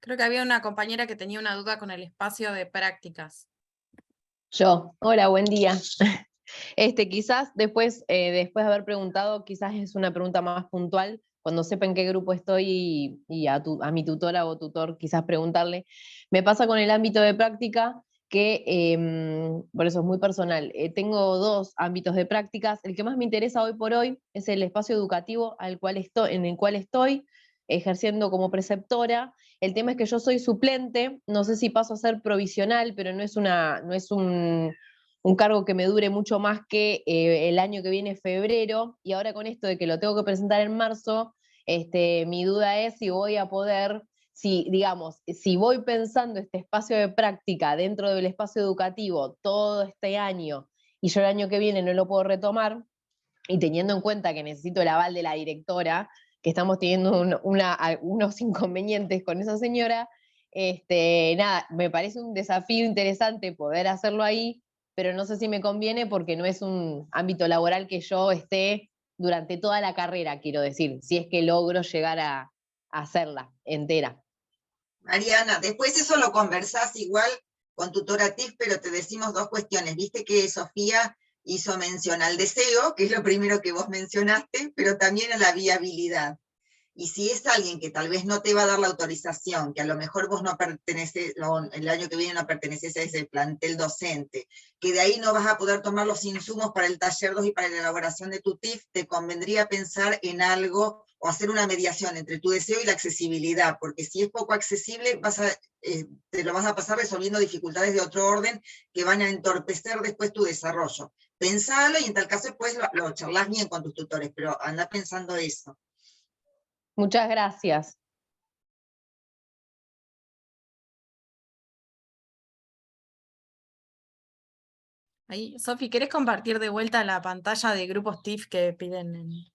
Creo que había una compañera que tenía una duda con el espacio de prácticas.
Yo, hola, buen día. Quizás después de haber preguntado, quizás es una pregunta más puntual, cuando sepa en qué grupo estoy y a mi tutora o tutor quizás preguntarle. Me pasa con el ámbito de práctica que, por eso es muy personal, tengo 2 ámbitos de prácticas. El que más me interesa hoy por hoy es el espacio educativo en el cual estoy ejerciendo como preceptora. El tema es que yo soy suplente, no sé si paso a ser provisional, pero no es un cargo que me dure mucho más que el año que viene, febrero, y ahora con esto de que lo tengo que presentar en marzo, mi duda es si voy a poder, si voy pensando este espacio de práctica dentro del espacio educativo todo este año, y yo el año que viene no lo puedo retomar, y teniendo en cuenta que necesito el aval de la directora, que estamos teniendo unos inconvenientes con esa señora, nada, me parece un desafío interesante poder hacerlo ahí, pero no sé si me conviene porque no es un ámbito laboral que yo esté durante toda la carrera, quiero decir, si es que logro llegar a hacerla entera.
Mariana, después eso lo conversás igual con tutora TIF, pero te decimos 2 cuestiones. Viste que Sofía hizo mención al deseo, que es lo primero que vos mencionaste, pero también a la viabilidad. Y si es alguien que tal vez no te va a dar la autorización, que a lo mejor vos no perteneces, el año que viene no perteneces a ese plantel docente, que de ahí no vas a poder tomar los insumos para el taller 2 y para la elaboración de tu TIF, te convendría pensar en algo o hacer una mediación entre tu deseo y la accesibilidad, porque si es poco accesible, te lo vas a pasar resolviendo dificultades de otro orden que van a entorpecer después tu desarrollo. Pensalo y en tal caso después lo charlas bien con tus tutores, pero anda pensando eso.
Muchas gracias.
Ahí, Sofi, ¿querés compartir de vuelta la pantalla de grupos TIF que piden?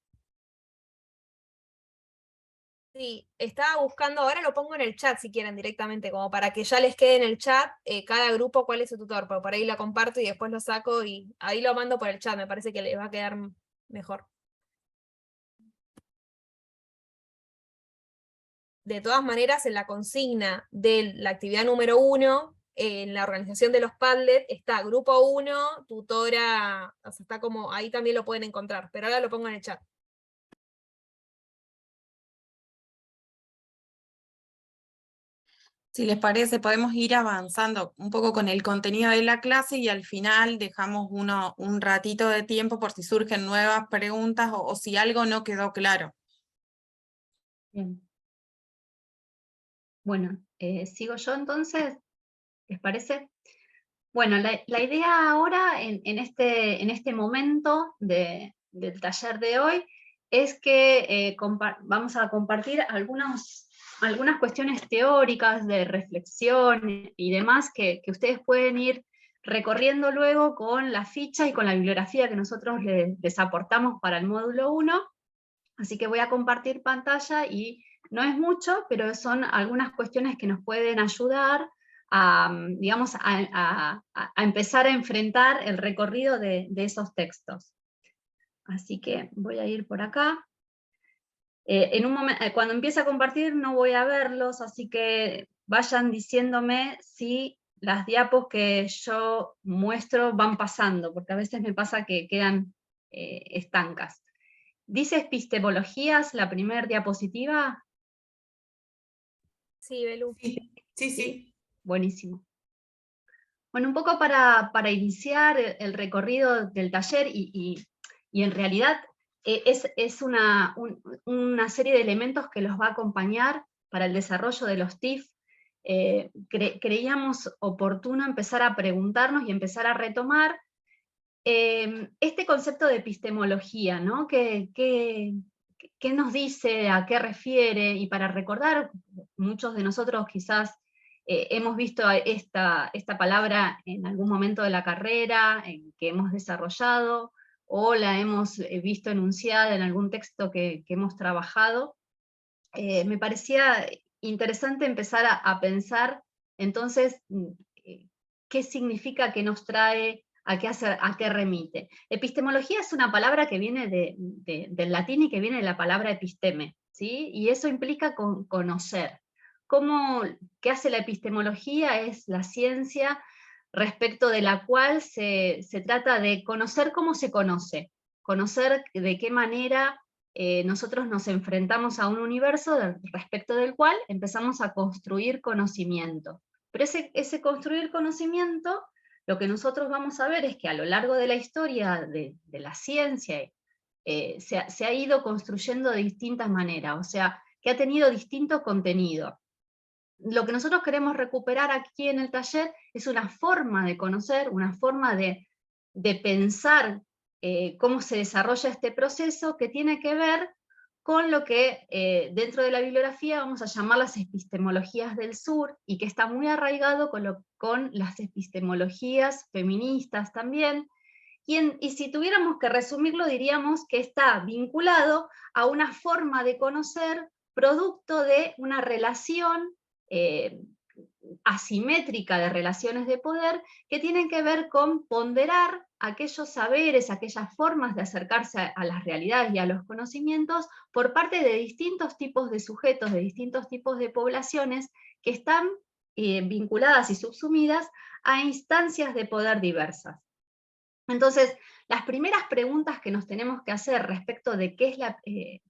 Sí, estaba buscando, ahora lo pongo en el chat si quieren directamente, como para que ya les quede en el chat cada grupo cuál es su tutor, pero por ahí la comparto y después lo saco y ahí lo mando por el chat, me parece que les va a quedar mejor. De todas maneras, en la consigna de la actividad número 1, en la organización de los Padlet, está grupo 1, tutora, o sea, está como, ahí también lo pueden encontrar, pero ahora lo pongo en el chat.
Si les parece, podemos ir avanzando un poco con el contenido de la clase y al final dejamos un ratito de tiempo por si surgen nuevas preguntas o si algo no quedó claro.
Bien. Bueno, sigo yo entonces, ¿les parece? Bueno, la idea ahora, en este momento del taller de hoy, es que vamos a compartir algunas cuestiones teóricas de reflexión y demás que ustedes pueden ir recorriendo luego con la ficha y con la bibliografía que nosotros les aportamos para el módulo 1. Así que voy a compartir pantalla y no es mucho, pero son algunas cuestiones que nos pueden ayudar a, digamos, a empezar a enfrentar el recorrido de esos textos. Así que voy a ir por acá. Cuando empiece a compartir no voy a verlos, así que vayan diciéndome si las diapos que yo muestro van pasando, porque a veces me pasa que quedan estancas. ¿Dice epistemologías la primera diapositiva?
Sí, Belú.
Sí.
Buenísimo. Bueno, un poco para iniciar el recorrido del taller y en realidad es una serie de elementos que los va a acompañar para el desarrollo de los TIF. Creíamos oportuno empezar a preguntarnos y empezar a retomar este concepto de epistemología, ¿no? ¿Qué nos dice, a qué refiere? Y para recordar, muchos de nosotros quizás hemos visto esta palabra en algún momento de la carrera que hemos desarrollado, o la hemos visto enunciada en algún texto que hemos trabajado. Me parecía interesante empezar a pensar, entonces, qué significa, qué nos trae, a qué remite. Epistemología es una palabra que viene del latín y que viene de la palabra episteme, ¿sí? Y eso implica conocer. ¿Qué hace la epistemología? Es la ciencia respecto de la cual se trata de conocer cómo se conocer de qué manera nosotros nos enfrentamos a un universo respecto del cual empezamos a construir conocimiento. Pero ese construir conocimiento, lo que nosotros vamos a ver es que a lo largo de la historia de la ciencia se ha ido construyendo de distintas maneras, o sea, que ha tenido distinto contenido. Lo que nosotros queremos recuperar aquí en el taller es una forma de conocer, una forma de pensar cómo se desarrolla este proceso, que tiene que ver con lo que dentro de la bibliografía vamos a llamar las epistemologías del sur, y que está muy arraigado con las epistemologías feministas también, y si tuviéramos que resumirlo, diríamos que está vinculado a una forma de conocer producto de una relación asimétrica de relaciones de poder, que tienen que ver con ponderar aquellos saberes, aquellas formas de acercarse a las realidades y a los conocimientos por parte de distintos tipos de sujetos, de distintos tipos de poblaciones que están vinculadas y subsumidas a instancias de poder diversas. Entonces, las primeras preguntas que nos tenemos que hacer respecto de qué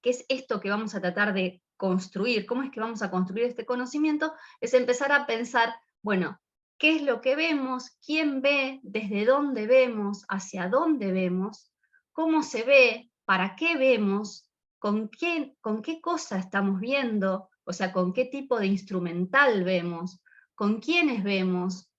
es esto que vamos a tratar de construir, cómo es que vamos a construir este conocimiento, es empezar a pensar, bueno, ¿qué es lo que vemos? ¿Quién ve? ¿Desde dónde vemos? ¿Hacia dónde vemos? ¿Cómo se ve? ¿Para qué vemos? ¿Con qué cosa estamos viendo? O sea, ¿con qué tipo de instrumental vemos? ¿Con quiénes vemos?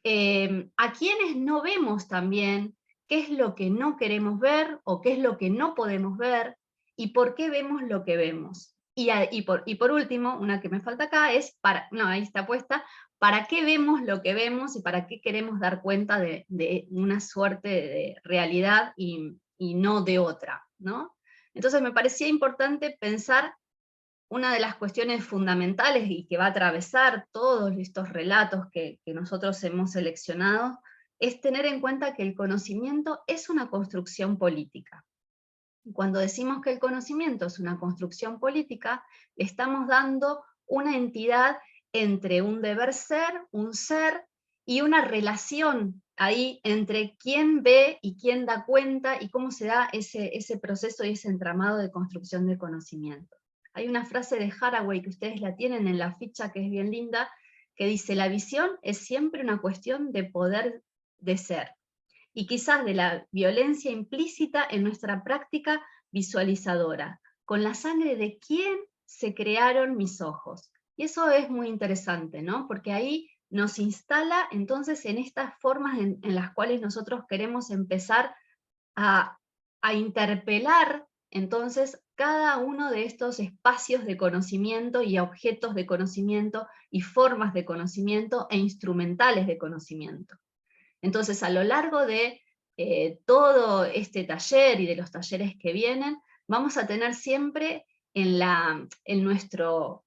A quienes no vemos también, qué es lo que no queremos ver o qué es lo que no podemos ver y por qué vemos lo que vemos. Y por último, una que me falta acá es, ahí está puesta, ¿para qué vemos lo que vemos y para qué queremos dar cuenta de una suerte de realidad y no de otra, ¿no? Entonces me parecía importante pensar una de las cuestiones fundamentales y que va a atravesar todos estos relatos que nosotros hemos seleccionado, es tener en cuenta que el conocimiento es una construcción política. Y cuando decimos que el conocimiento es una construcción política, le estamos dando una entidad entre un deber ser, un ser, y una relación ahí entre quién ve y quién da cuenta y cómo se da ese proceso y ese entramado de construcción de conocimiento. Hay una frase de Haraway que ustedes la tienen en la ficha, que es bien linda, que dice: la visión es siempre una cuestión de poder de ser, y quizás de la violencia implícita en nuestra práctica visualizadora. Con la sangre de quién se crearon mis ojos. Y eso es muy interesante, ¿no? Porque ahí nos instala entonces en estas formas en las cuales nosotros queremos empezar a interpelar entonces cada uno de estos espacios de conocimiento y objetos de conocimiento y formas de conocimiento e instrumentales de conocimiento. Entonces, a lo largo de todo este taller y de los talleres que vienen, vamos a tener siempre en nuestro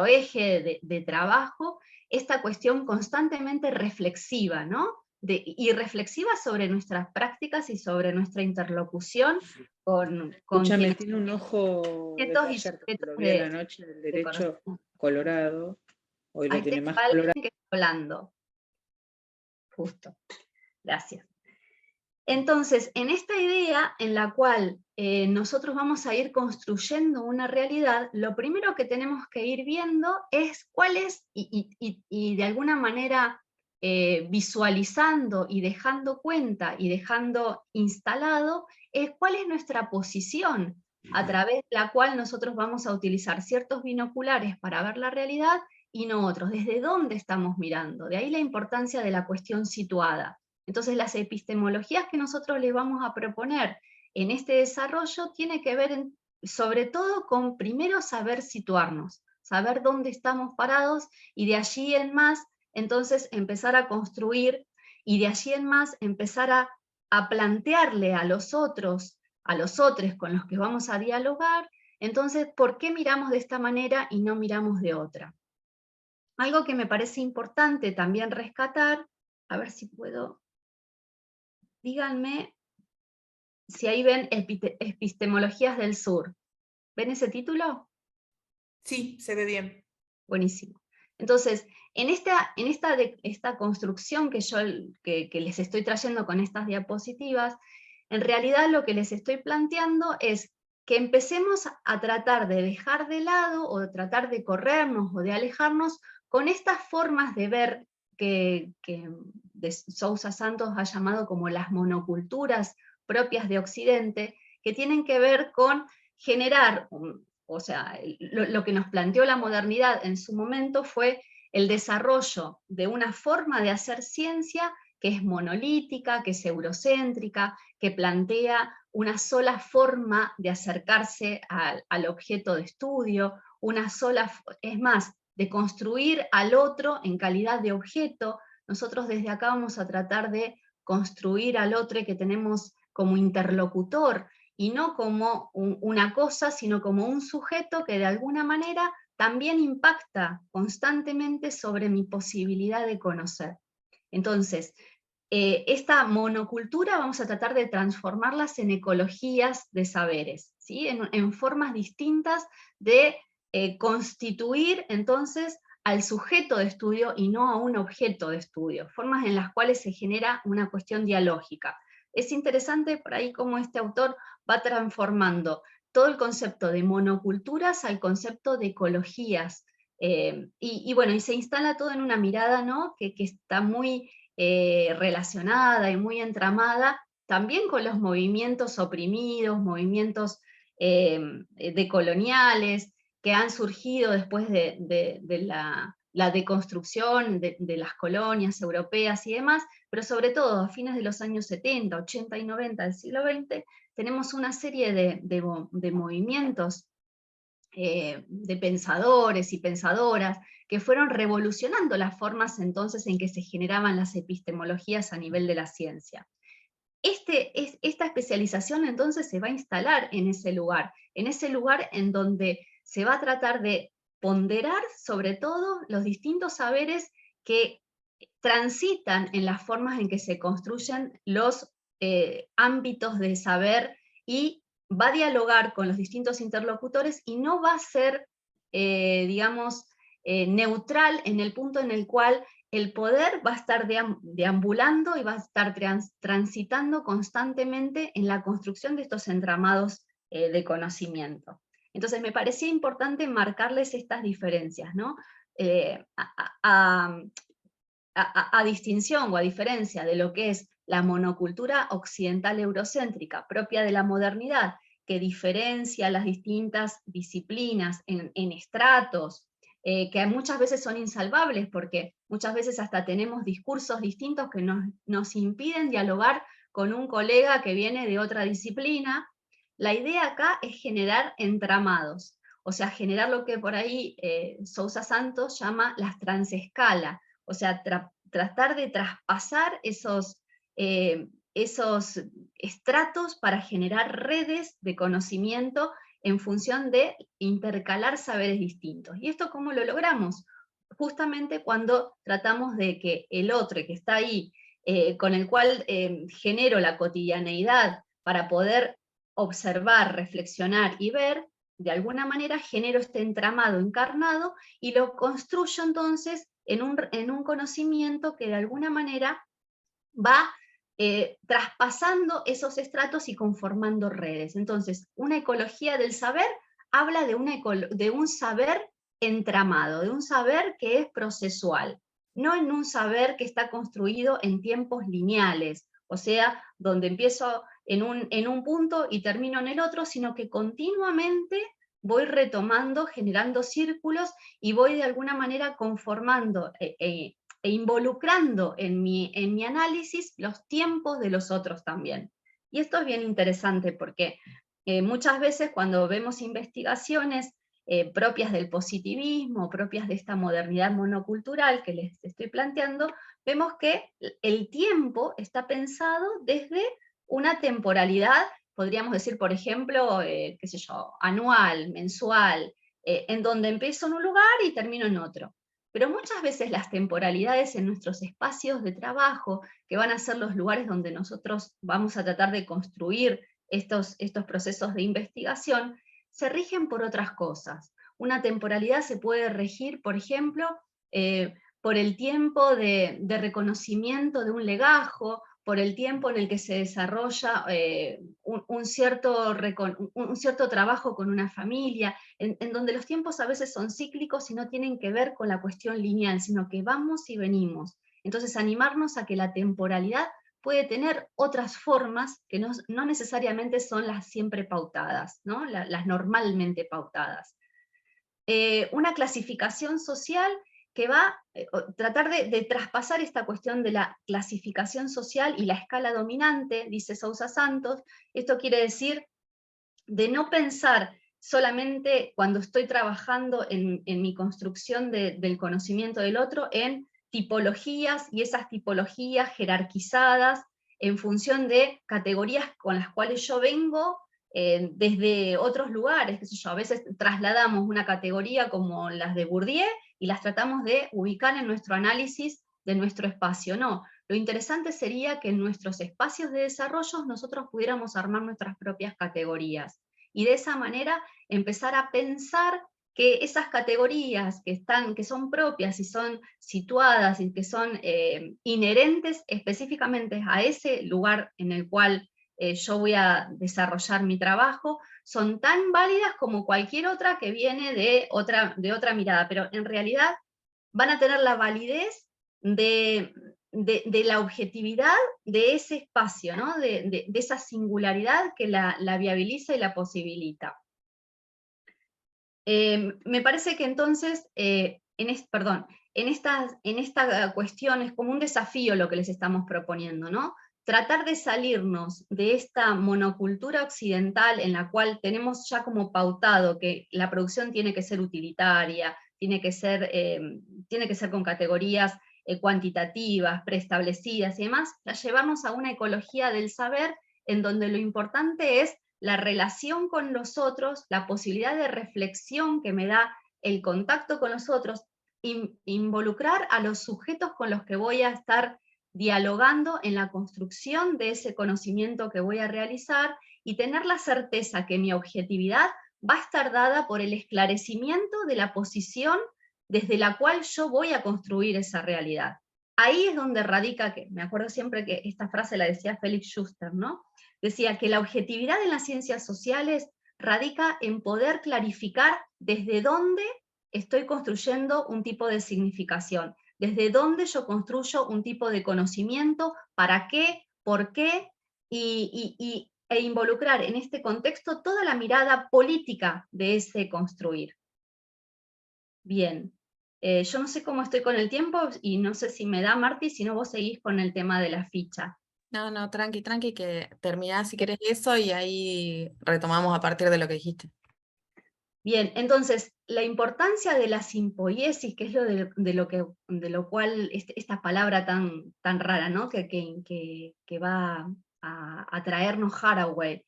eje de trabajo esta cuestión constantemente reflexiva, ¿no? Y reflexiva sobre nuestras prácticas y sobre nuestra interlocución con
Escúchame, tiene un ojo de taller, porque lo vi en la noche, del derecho colorado, hoy lo
Ahí
tiene
tengo
más
a alguien
colorado.
que está hablando. justo. Gracias. Entonces, en esta idea en la cual nosotros vamos a ir construyendo una realidad, lo primero que tenemos que ir viendo es cuál es, y de alguna manera visualizando y dejando cuenta y dejando instalado, es cuál es nuestra posición a través de la cual nosotros vamos a utilizar ciertos binoculares para ver la realidad y no otros. ¿Desde dónde estamos mirando? De ahí la importancia de la cuestión situada. Entonces las epistemologías que nosotros les vamos a proponer en este desarrollo tiene que ver sobre todo con primero saber situarnos, saber dónde estamos parados y de allí en más entonces empezar a construir y de allí en más empezar a plantearle a los otros con los que vamos a dialogar, entonces ¿por qué miramos de esta manera y no miramos de otra? Algo que me parece importante también rescatar, a ver si puedo... Díganme si ahí ven Epistemologías del Sur. ¿Ven ese título?
Sí, se ve bien.
Buenísimo. Entonces, en esta construcción que les estoy trayendo con estas diapositivas, en realidad lo que les estoy planteando es que empecemos a tratar de dejar de lado o de tratar de corrernos o de alejarnos con estas formas de ver que de Sousa Santos ha llamado como las monoculturas propias de Occidente, que tienen que ver con generar, o sea, lo que nos planteó la modernidad en su momento fue el desarrollo de una forma de hacer ciencia que es monolítica, que es eurocéntrica, que plantea una sola forma de acercarse al objeto de estudio, es más, de construir al otro en calidad de objeto. Nosotros desde acá vamos a tratar de construir al otro que tenemos como interlocutor, y no como una cosa, sino como un sujeto que de alguna manera también impacta constantemente sobre mi posibilidad de conocer. Entonces, esta monocultura vamos a tratar de transformarlas en ecologías de saberes, ¿sí? En formas distintas de constituir entonces al sujeto de estudio y no a un objeto de estudio, formas en las cuales se genera una cuestión dialógica. Es interesante por ahí cómo este autor va transformando todo el concepto de monoculturas al concepto de ecologías, y bueno, y se instala todo en una mirada, ¿no?, que está muy relacionada y muy entramada también con los movimientos oprimidos, movimientos decoloniales, que han surgido después de la deconstrucción de las colonias europeas y demás, pero sobre todo a fines de los años 70, 80 y 90 del siglo XX, tenemos una serie de movimientos de pensadores y pensadoras que fueron revolucionando las formas entonces en que se generaban las epistemologías a nivel de la ciencia. Esta especialización entonces se va a instalar en ese lugar en donde se va a tratar de ponderar sobre todo los distintos saberes que transitan en las formas en que se construyen los ámbitos de saber, y va a dialogar con los distintos interlocutores y no va a ser, digamos, neutral en el punto en el cual el poder va a estar deambulando y va a estar transitando constantemente en la construcción de estos entramados de conocimiento. Entonces me parecía importante marcarles estas diferencias, ¿no? A distinción o a diferencia de lo que es la monocultura occidental eurocéntrica propia de la modernidad, que diferencia las distintas disciplinas en estratos, que muchas veces son insalvables, porque muchas veces hasta tenemos discursos distintos que nos impiden dialogar con un colega que viene de otra disciplina. La idea acá es generar entramados, o sea, generar lo que por ahí Sousa Santos llama las transescalas, o sea, tratar de traspasar esos estratos para generar redes de conocimiento en función de intercalar saberes distintos. ¿Y esto cómo lo logramos? Justamente cuando tratamos de que el otro que está ahí, con el cual genero la cotidianeidad para poder observar, reflexionar y ver, de alguna manera genero este entramado encarnado y lo construyo entonces en un conocimiento que de alguna manera va traspasando esos estratos y conformando redes. Entonces, una ecología del saber habla de un saber entramado, de un saber que es procesual, no en un saber que está construido en tiempos lineales, o sea, donde empiezo en un punto y termino en el otro, sino que continuamente voy retomando, generando círculos y voy de alguna manera conformando e involucrando en mi análisis los tiempos de los otros también. Y esto es bien interesante porque muchas veces cuando vemos investigaciones propias del positivismo, propias de esta modernidad monocultural que les estoy planteando, vemos que el tiempo está pensado desde una temporalidad, podríamos decir, por ejemplo, qué sé yo, anual, mensual, en donde empiezo en un lugar y termino en otro. Pero muchas veces las temporalidades en nuestros espacios de trabajo, que van a ser los lugares donde nosotros vamos a tratar de construir estos procesos de investigación, se rigen por otras cosas. Una temporalidad se puede regir, por ejemplo, por el tiempo de reconocimiento de un legajo, por el tiempo en el que se desarrolla un cierto trabajo con una familia, en donde los tiempos a veces son cíclicos y no tienen que ver con la cuestión lineal, sino que vamos y venimos. Entonces animarnos a que la temporalidad puede tener otras formas que no necesariamente son las siempre pautadas, ¿no? Las normalmente pautadas. Una clasificación social que va a tratar de traspasar esta cuestión de la clasificación social y la escala dominante, dice Sousa Santos. Esto quiere decir de no pensar solamente cuando estoy trabajando en mi construcción del conocimiento del otro en tipologías, y esas tipologías jerarquizadas en función de categorías con las cuales yo vengo desde otros lugares, qué sé yo, a veces trasladamos una categoría como las de Bourdieu y las tratamos de ubicar en nuestro análisis de nuestro espacio. No, lo interesante sería que en nuestros espacios de desarrollo nosotros pudiéramos armar nuestras propias categorías, y de esa manera empezar a pensar que esas categorías que son propias y son situadas y que son inherentes específicamente a ese lugar en el cual yo voy a desarrollar mi trabajo, son tan válidas como cualquier otra que viene de otra mirada, pero en realidad van a tener la validez de la objetividad de ese espacio, ¿no? de esa singularidad que la viabiliza y la posibilita. Me parece que entonces, en esta cuestión es como un desafío lo que les estamos proponiendo, ¿no? Tratar de salirnos de esta monocultura occidental en la cual tenemos ya como pautado que la producción tiene que ser utilitaria, tiene que ser con categorías cuantitativas, preestablecidas y demás, la llevamos a una ecología del saber en donde lo importante es la relación con los otros, la posibilidad de reflexión que me da el contacto con los otros, involucrar a los sujetos con los que voy a estar dialogando en la construcción de ese conocimiento que voy a realizar, y tener la certeza que mi objetividad va a estar dada por el esclarecimiento de la posición desde la cual yo voy a construir esa realidad. Ahí es donde radica, que me acuerdo siempre que esta frase la decía Félix Schuster, ¿no? Decía que la objetividad en las ciencias sociales radica en poder clarificar desde dónde estoy construyendo un tipo de significación, desde dónde yo construyo un tipo de conocimiento, para qué, por qué, e involucrar en este contexto toda la mirada política de ese construir. Bien, yo no sé cómo estoy con el tiempo y no sé si me da, Marti, si no vos seguís con el tema de la ficha.
No, tranqui, que terminás si querés eso y ahí retomamos a partir de lo que dijiste.
Bien, entonces, la importancia de la simpoiesis, que es de lo cual esta palabra tan rara, ¿no? que va a traernos Haraway,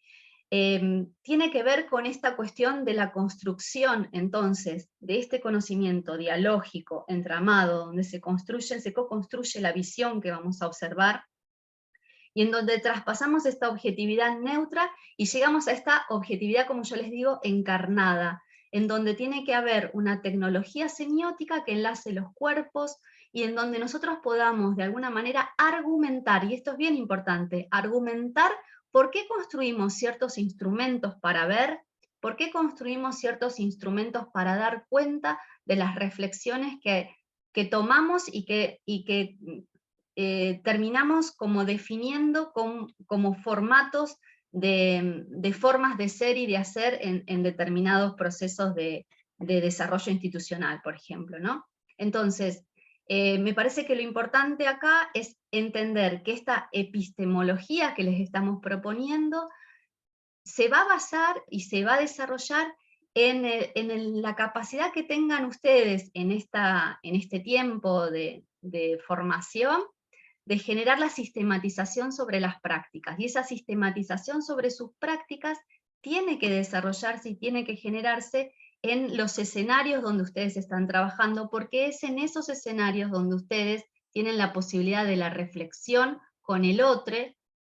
tiene que ver con esta cuestión de la construcción, entonces, de este conocimiento dialógico, entramado, donde se co-construye la visión que vamos a observar, y en donde traspasamos esta objetividad neutra y llegamos a esta objetividad, como yo les digo, encarnada, en donde tiene que haber una tecnología semiótica que enlace los cuerpos y en donde nosotros podamos de alguna manera argumentar, y esto es bien importante, argumentar por qué construimos ciertos instrumentos para ver, por qué construimos ciertos instrumentos para dar cuenta de las reflexiones que tomamos y que terminamos como definiendo como formatos de formas de ser y de hacer en determinados procesos de desarrollo institucional, por ejemplo, ¿no? Entonces, me parece que lo importante acá es entender que esta epistemología que les estamos proponiendo se va a basar y se va a desarrollar en la capacidad que tengan ustedes en este tiempo de formación, de generar la sistematización sobre las prácticas, y esa sistematización sobre sus prácticas tiene que desarrollarse y tiene que generarse en los escenarios donde ustedes están trabajando, porque es en esos escenarios donde ustedes tienen la posibilidad de la reflexión con el otro,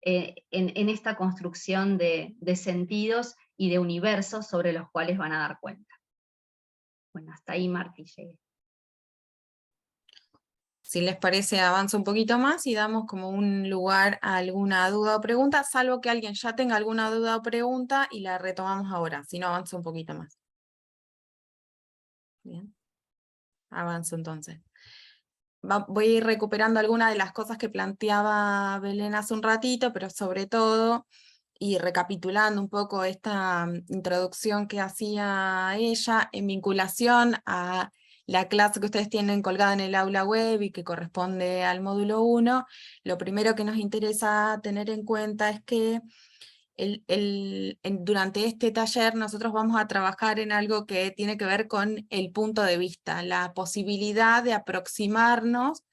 en esta construcción de sentidos y de universos sobre los cuales van a dar cuenta. Bueno, hasta ahí, Martí, llegué.
Si les parece, avanzo un poquito más y damos como un lugar a alguna duda o pregunta, salvo que alguien ya tenga alguna duda o pregunta y la retomamos ahora, si no avanzo un poquito más. Bien, avanzo entonces. Voy a ir recuperando algunas de las cosas que planteaba Belén hace un ratito, pero sobre todo, y recapitulando un poco esta introducción que hacía ella en vinculación a la clase que ustedes tienen colgada en el aula web y que corresponde al módulo 1, lo primero que nos interesa tener en cuenta es que durante este taller nosotros vamos a trabajar en algo que tiene que ver con el punto de vista, la posibilidad de aproximarnos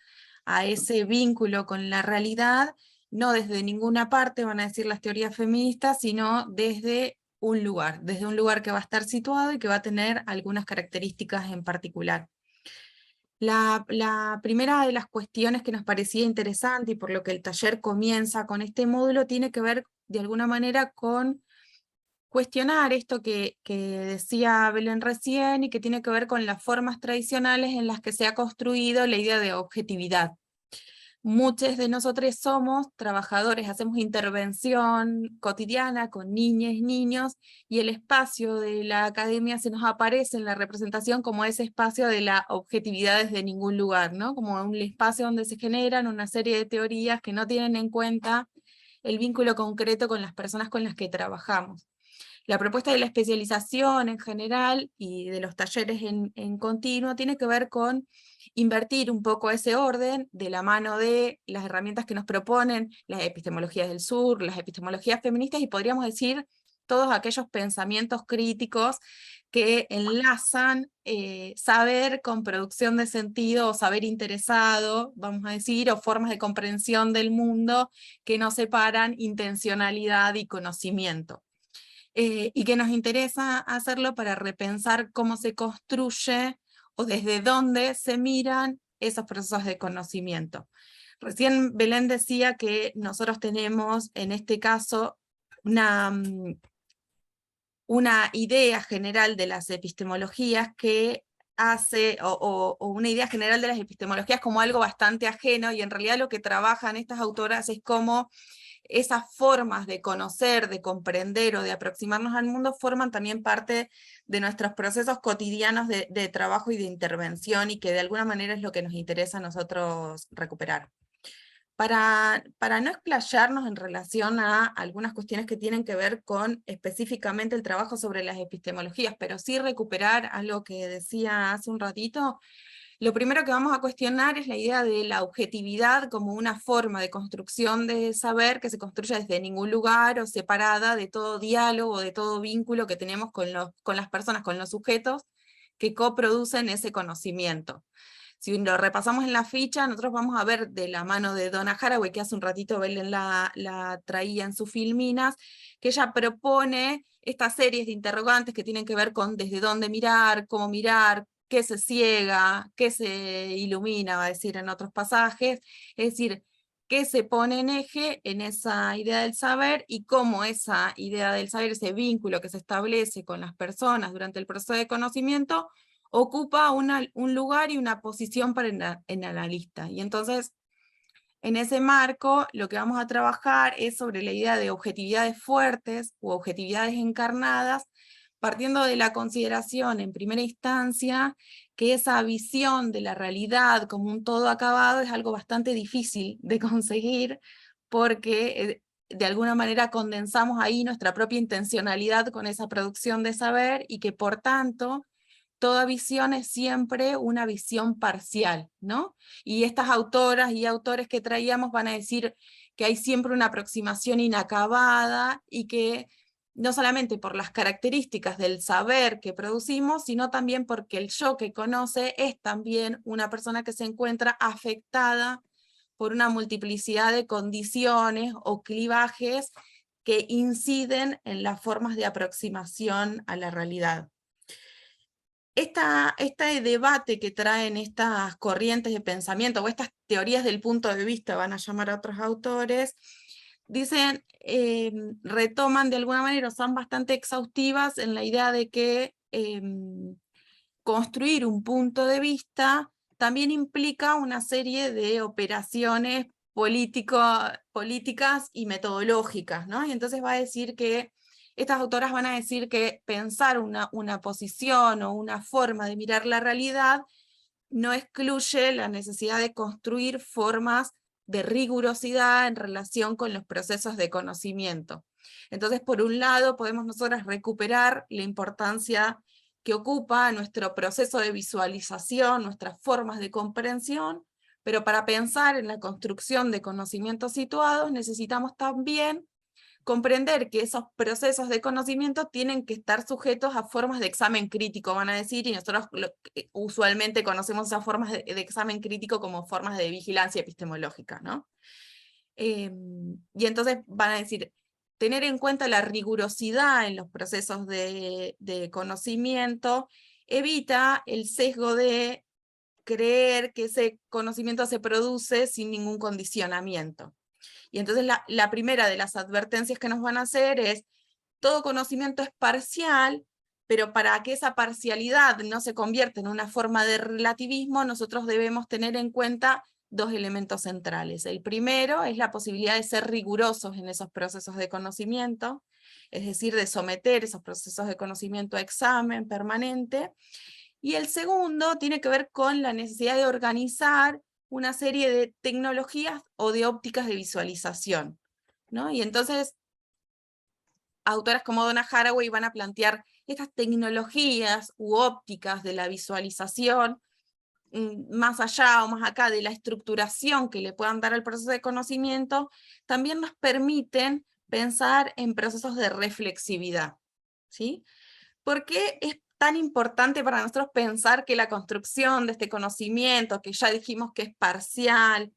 a ese vínculo con la realidad, no desde ninguna parte, van a decir las teorías feministas, sino desde un lugar que va a estar situado y que va a tener algunas características en particular. La primera de las cuestiones que nos parecía interesante y por lo que el taller comienza con este módulo tiene que ver de alguna manera con cuestionar esto que decía Belén recién y que tiene que ver con las formas tradicionales en las que se ha construido la idea de objetividad. Muchos de nosotros somos trabajadores, hacemos intervención cotidiana con niñas, niños, y el espacio de la academia se nos aparece en la representación como ese espacio de la objetividad desde ningún lugar, ¿no? Como un espacio donde se generan una serie de teorías que no tienen en cuenta el vínculo concreto con las personas con las que trabajamos. La propuesta de la especialización en general y de los talleres en continuo tiene que ver con invertir un poco ese orden de la mano de las herramientas que nos proponen las epistemologías del sur, las epistemologías feministas, y podríamos decir todos aquellos pensamientos críticos que enlazan saber con producción de sentido o saber interesado, vamos a decir, o formas de comprensión del mundo que nos separan intencionalidad y conocimiento. Y que nos interesa hacerlo para repensar cómo se construye o desde dónde se miran esos procesos de conocimiento. Recién Belén decía que nosotros tenemos en este caso una idea general de las epistemologías que hace, o una idea general de las epistemologías como algo bastante ajeno, y en realidad lo que trabajan estas autoras es cómo esas formas de conocer, de comprender o de aproximarnos al mundo forman también parte de nuestros procesos cotidianos de trabajo y de intervención, y que de alguna manera es lo que nos interesa a nosotros recuperar. Para no explayarnos en relación a algunas cuestiones que tienen que ver con específicamente el trabajo sobre las epistemologías, pero sí recuperar algo que decía hace un ratito, lo primero que vamos a cuestionar es la idea de la objetividad como una forma de construcción de saber que se construye desde ningún lugar o separada de todo diálogo, de todo vínculo que tenemos con las personas, con los sujetos que coproducen ese conocimiento. Si lo repasamos en la ficha, nosotros vamos a ver de la mano de Donna Haraway, que hace un ratito Belén la traía en sus filminas, que ella propone estas series de interrogantes que tienen que ver con desde dónde mirar, cómo mirar, qué se ciega, qué se ilumina, va a decir en otros pasajes, es decir, qué se pone en eje en esa idea del saber y cómo esa idea del saber, ese vínculo que se establece con las personas durante el proceso de conocimiento, ocupa un lugar y una posición para el analista. Y entonces, en ese marco, lo que vamos a trabajar es sobre la idea de objetividades fuertes u objetividades encarnadas, partiendo de la consideración en primera instancia que esa visión de la realidad como un todo acabado es algo bastante difícil de conseguir, porque de alguna manera condensamos ahí nuestra propia intencionalidad con esa producción de saber, y que por tanto toda visión es siempre una visión parcial, ¿no? Y estas autoras y autores que traíamos van a decir que hay siempre una aproximación inacabada, y que no solamente por las características del saber que producimos, sino también porque el yo que conoce es también una persona que se encuentra afectada por una multiplicidad de condiciones o clivajes que inciden en las formas de aproximación a la realidad. Este debate que traen estas corrientes de pensamiento, o estas teorías del punto de vista, van a llamar a otros autores, dicen, retoman de alguna manera, son bastante exhaustivas en la idea de que construir un punto de vista también implica una serie de operaciones políticas y metodológicas, ¿no? Y entonces va a decir que estas autoras van a decir que pensar una posición o una forma de mirar la realidad no excluye la necesidad de construir formas de rigurosidad en relación con los procesos de conocimiento. Entonces, por un lado, podemos nosotras recuperar la importancia que ocupa nuestro proceso de visualización, nuestras formas de comprensión, pero para pensar en la construcción de conocimientos situados necesitamos también comprender que esos procesos de conocimiento tienen que estar sujetos a formas de examen crítico, van a decir, y nosotros usualmente conocemos esas formas de examen crítico como formas de vigilancia epistemológica, ¿no? Y entonces van a decir, tener en cuenta la rigurosidad en los procesos de conocimiento evita el sesgo de creer que ese conocimiento se produce sin ningún condicionamiento. Y entonces la primera de las advertencias que nos van a hacer es, todo conocimiento es parcial, pero para que esa parcialidad no se convierta en una forma de relativismo, nosotros debemos tener en cuenta dos elementos centrales. El primero es la posibilidad de ser rigurosos en esos procesos de conocimiento, es decir, de someter esos procesos de conocimiento a examen permanente. Y el segundo tiene que ver con la necesidad de organizar una serie de tecnologías o de ópticas de visualización, ¿no? Y entonces, autoras como Donna Haraway van a plantear estas tecnologías u ópticas de la visualización, más allá o más acá de la estructuración que le puedan dar al proceso de conocimiento, también nos permiten pensar en procesos de reflexividad, ¿sí? ¿Por qué es tan importante para nosotros pensar que la construcción de este conocimiento, que ya dijimos que es parcial,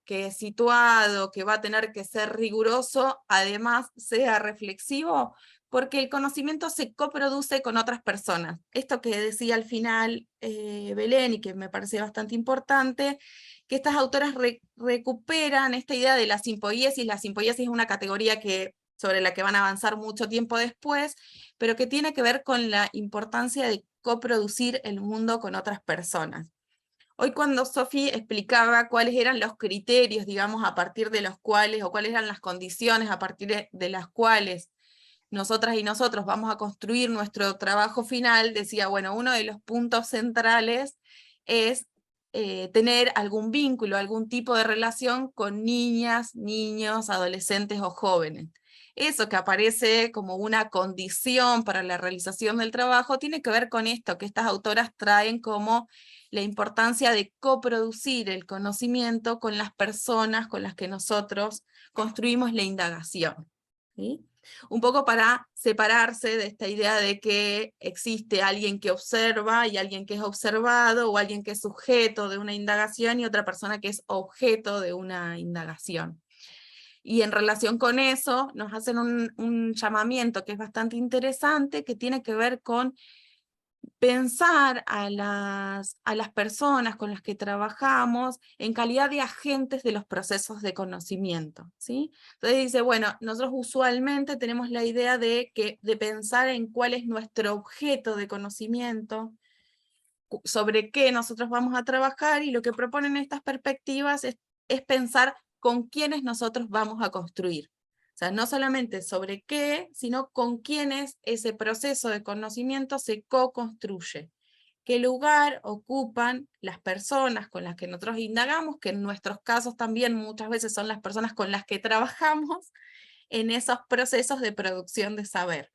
que es situado, que va a tener que ser riguroso, además sea reflexivo? Porque el conocimiento se coproduce con otras personas. Esto que decía al final Belén, y que me parece bastante importante, que estas autoras recuperan esta idea de la simpoiesis. La simpoiesis es una categoría sobre la que van a avanzar mucho tiempo después, pero que tiene que ver con la importancia de coproducir el mundo con otras personas. Hoy cuando Sofi explicaba cuáles eran los criterios, digamos, a partir de los cuales, o cuáles eran las condiciones a partir de las cuales nosotras y nosotros vamos a construir nuestro trabajo final, decía, bueno, uno de los puntos centrales es tener algún vínculo, algún tipo de relación con niñas, niños, adolescentes o jóvenes. Eso que aparece como una condición para la realización del trabajo tiene que ver con esto que estas autoras traen como la importancia de coproducir el conocimiento con las personas con las que nosotros construimos la indagación, ¿sí? Un poco para separarse de esta idea de que existe alguien que observa y alguien que es observado, o alguien que es sujeto de una indagación y otra persona que es objeto de una indagación. Y en relación con eso nos hacen un llamamiento que es bastante interesante, que tiene que ver con pensar a las personas con las que trabajamos en calidad de agentes de los procesos de conocimiento, ¿sí? Entonces dice, bueno, nosotros usualmente tenemos la idea de pensar en cuál es nuestro objeto de conocimiento, sobre qué nosotros vamos a trabajar, y lo que proponen estas perspectivas es pensar con quiénes nosotros vamos a construir. O sea, no solamente sobre qué, sino con quiénes ese proceso de conocimiento se co-construye. ¿Qué lugar ocupan las personas con las que nosotros indagamos, que en nuestros casos también muchas veces son las personas con las que trabajamos en esos procesos de producción de saber?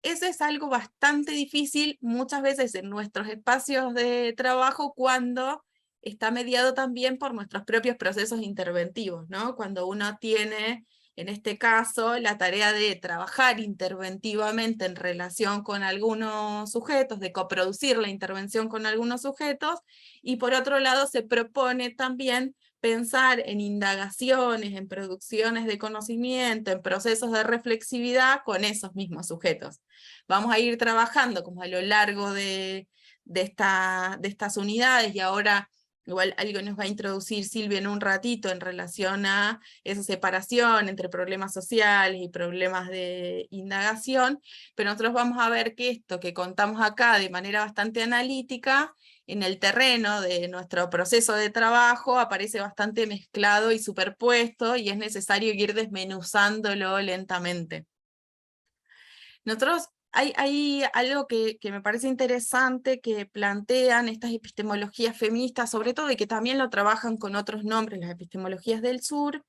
Eso es algo bastante difícil muchas veces en nuestros espacios de trabajo, cuando está mediado también por nuestros propios procesos interventivos, ¿no? Cuando uno tiene, en este caso, la tarea de trabajar interventivamente en relación con algunos sujetos, de coproducir la intervención con algunos sujetos, y por otro lado se propone también pensar en indagaciones, en producciones de conocimiento, en procesos de reflexividad con esos mismos sujetos. Vamos a ir trabajando como a lo largo de estas unidades, y ahora igual algo nos va a introducir Silvia en un ratito en relación a esa separación entre problemas sociales y problemas de indagación, pero nosotros vamos a ver que esto que contamos acá de manera bastante analítica, en el terreno de nuestro proceso de trabajo aparece bastante mezclado y superpuesto, y es necesario ir desmenuzándolo lentamente. Nosotros, hay algo que me parece interesante que plantean estas epistemologías feministas, sobre todo, y que también lo trabajan con otros nombres, las epistemologías del sur,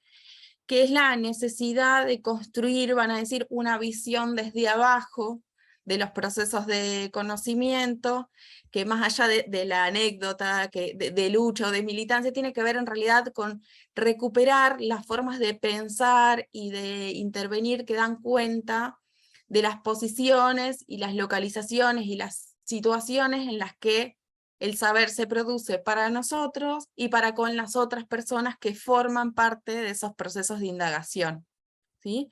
que es la necesidad de construir, van a decir, una visión desde abajo de los procesos de conocimiento, que más allá de la anécdota de lucha o de militancia, tiene que ver en realidad con recuperar las formas de pensar y de intervenir que dan cuenta de las posiciones y las localizaciones y las situaciones en las que el saber se produce para nosotros y para con las otras personas que forman parte de esos procesos de indagación, ¿sí?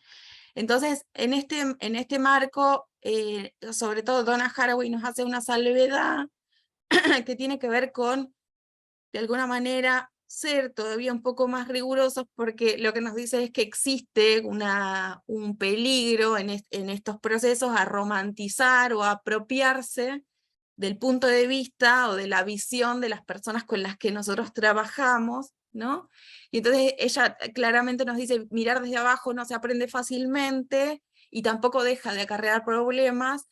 Entonces, en este marco, sobre todo Donna Haraway nos hace una salvedad que tiene que ver con, de alguna manera, ser todavía un poco más rigurosos, porque lo que nos dice es que existe un peligro en estos procesos a romantizar o a apropiarse del punto de vista o de la visión de las personas con las que nosotros trabajamos, ¿no? Y entonces ella claramente nos dice, mirar desde abajo no se aprende fácilmente y tampoco deja de acarrear problemas,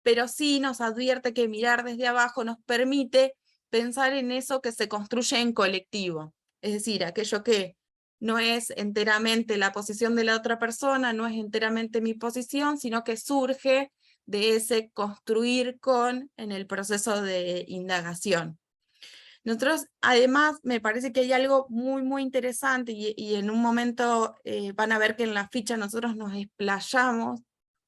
pero sí nos advierte que mirar desde abajo nos permite pensar en eso que se construye en colectivo, es decir, aquello que no es enteramente la posición de la otra persona, no es enteramente mi posición, sino que surge de ese construir en el proceso de indagación. Nosotros, además, me parece que hay algo muy, muy interesante, y en un momento van a ver que en la ficha nosotros nos explayamos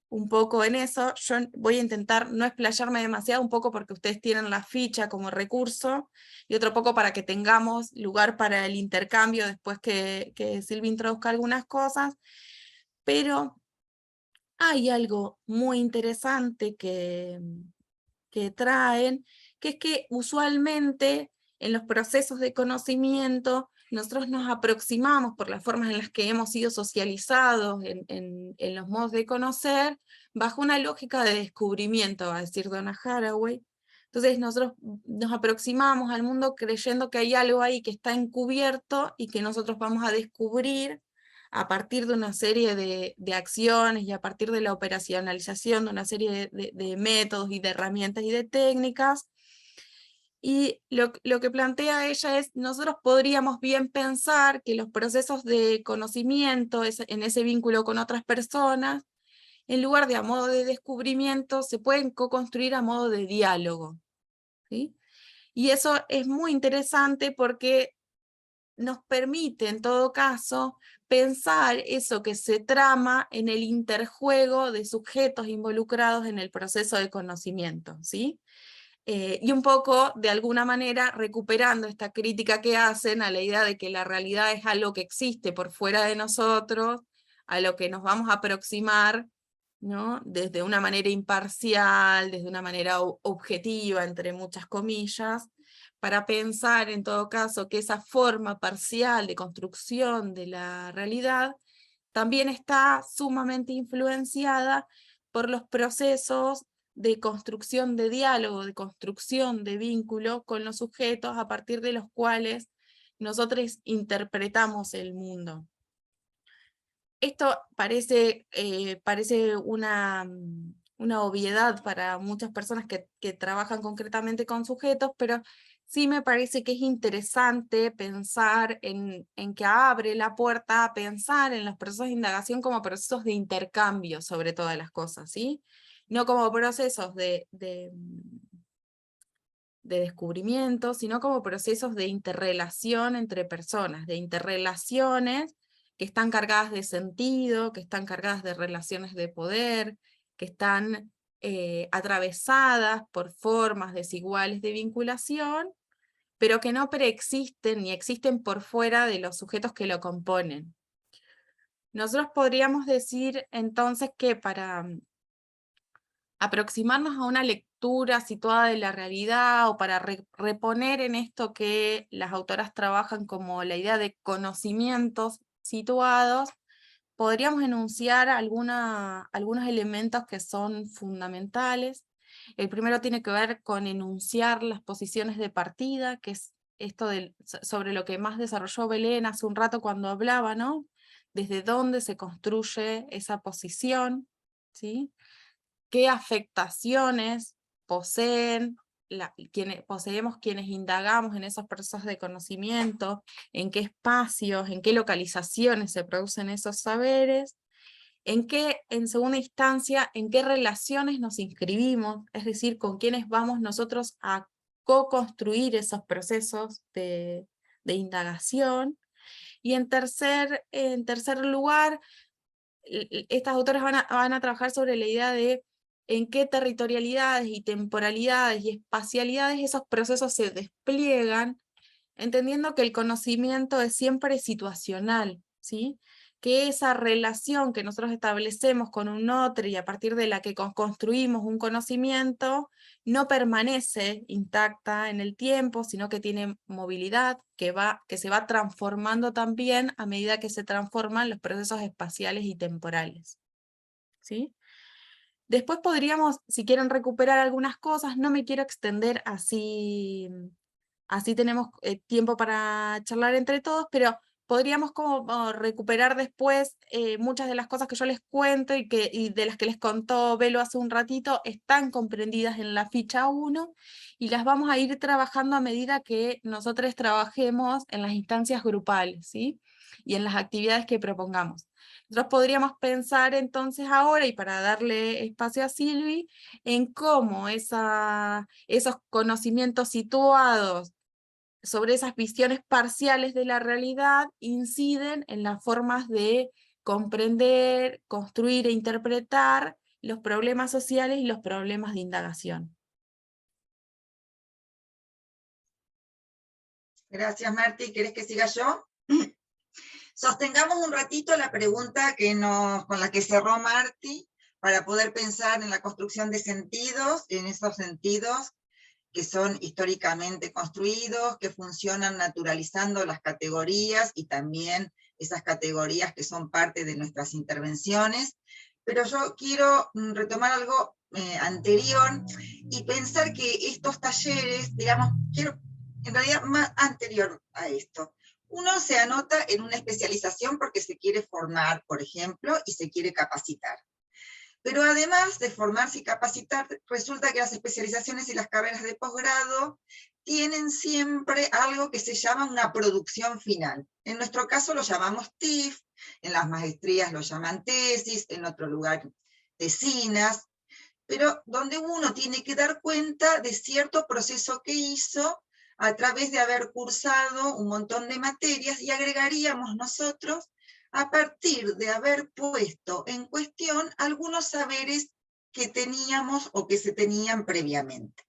un poco en eso. Yo voy a intentar no explayarme demasiado, un poco porque ustedes tienen la ficha como recurso, y otro poco para que tengamos lugar para el intercambio después que Silvia introduzca algunas cosas, pero hay algo muy interesante que traen, que es que usualmente en los procesos de conocimiento nosotros nos aproximamos por las formas en las que hemos sido socializados en los modos de conocer, bajo una lógica de descubrimiento, va a decir Donna Haraway. Entonces nosotros nos aproximamos al mundo creyendo que hay algo ahí que está encubierto y que nosotros vamos a descubrir a partir de una serie de acciones y a partir de la operacionalización de una serie de métodos y de herramientas y de técnicas. Y lo que plantea ella es, nosotros podríamos bien pensar que los procesos de conocimiento, en ese vínculo con otras personas, en lugar de a modo de descubrimiento, se pueden co-construir a modo de diálogo, ¿sí? Y eso es muy interesante porque nos permite, en todo caso, pensar eso que se trama en el interjuego de sujetos involucrados en el proceso de conocimiento, ¿sí? Y un poco, de alguna manera, recuperando esta crítica que hacen a la idea de que la realidad es algo que existe por fuera de nosotros, a lo que nos vamos a aproximar, ¿no? Desde una manera imparcial, desde una manera objetiva, entre muchas comillas, para pensar en todo caso que esa forma parcial de construcción de la realidad también está sumamente influenciada por los procesos de construcción de diálogo, de construcción de vínculo con los sujetos a partir de los cuales nosotros interpretamos el mundo. Esto parece una obviedad para muchas personas que trabajan concretamente con sujetos, pero sí me parece que es interesante pensar en que abre la puerta a pensar en los procesos de indagación como procesos de intercambio sobre todas las cosas, ¿sí? No como procesos de descubrimiento, sino como procesos de interrelación entre personas, de interrelaciones que están cargadas de sentido, que están cargadas de relaciones de poder, que están atravesadas por formas desiguales de vinculación, pero que no preexisten ni existen por fuera de los sujetos que lo componen. Nosotros podríamos decir entonces que para aproximarnos a una lectura situada de la realidad o para reponer en esto que las autoras trabajan como la idea de conocimientos situados, podríamos enunciar algunos elementos que son fundamentales. El primero tiene que ver con enunciar las posiciones de partida, que es esto sobre lo que más desarrolló Belén hace un rato cuando hablaba, ¿no? Desde dónde se construye esa posición, ¿sí? ¿Qué afectaciones poseemos quienes indagamos en esos procesos de conocimiento? ¿En qué espacios, en qué localizaciones se producen esos saberes? En segunda instancia, en qué relaciones nos inscribimos, es decir, con quiénes vamos nosotros a co-construir esos procesos de indagación. Y en tercer lugar, estas autoras van a trabajar sobre la idea de en qué territorialidades y temporalidades y espacialidades esos procesos se despliegan, entendiendo que el conocimiento es siempre situacional, ¿sí? Que esa relación que nosotros establecemos con un otro y a partir de la que construimos un conocimiento, no permanece intacta en el tiempo, sino que tiene movilidad, que se va transformando también a medida que se transforman los procesos espaciales y temporales, ¿sí? Después podríamos, si quieren recuperar algunas cosas, no me quiero extender así tenemos tiempo para charlar entre todos, pero podríamos como recuperar después muchas de las cosas que yo les cuento y de las que les contó Belo hace un ratito, están comprendidas en la ficha 1, y las vamos a ir trabajando a medida que nosotros trabajemos en las instancias grupales, ¿sí? Y en las actividades que propongamos. Nosotros podríamos pensar entonces ahora, y para darle espacio a Silvi, en cómo esos conocimientos situados sobre esas visiones parciales de la realidad inciden en las formas de comprender, construir e interpretar los problemas sociales y los problemas de indagación.
Gracias, Marti. ¿Querés que siga yo? Sostengamos un ratito la pregunta con la que cerró Marti, para poder pensar en la construcción de sentidos, en esos sentidos que son históricamente construidos, que funcionan naturalizando las categorías y también esas categorías que son parte de nuestras intervenciones. Pero yo quiero retomar algo anterior y pensar que estos talleres, digamos, en realidad más anterior a esto, uno se anota en una especialización porque se quiere formar, por ejemplo, y se quiere capacitar. Pero además de formarse y capacitar, resulta que las especializaciones y las carreras de posgrado tienen siempre algo que se llama una producción final. En nuestro caso lo llamamos TIF, en las maestrías lo llaman tesis, en otro lugar tesinas, pero donde uno tiene que dar cuenta de cierto proceso que hizo a través de haber cursado un montón de materias, y agregaríamos nosotros a partir de haber puesto en cuestión algunos saberes que teníamos o que se tenían previamente.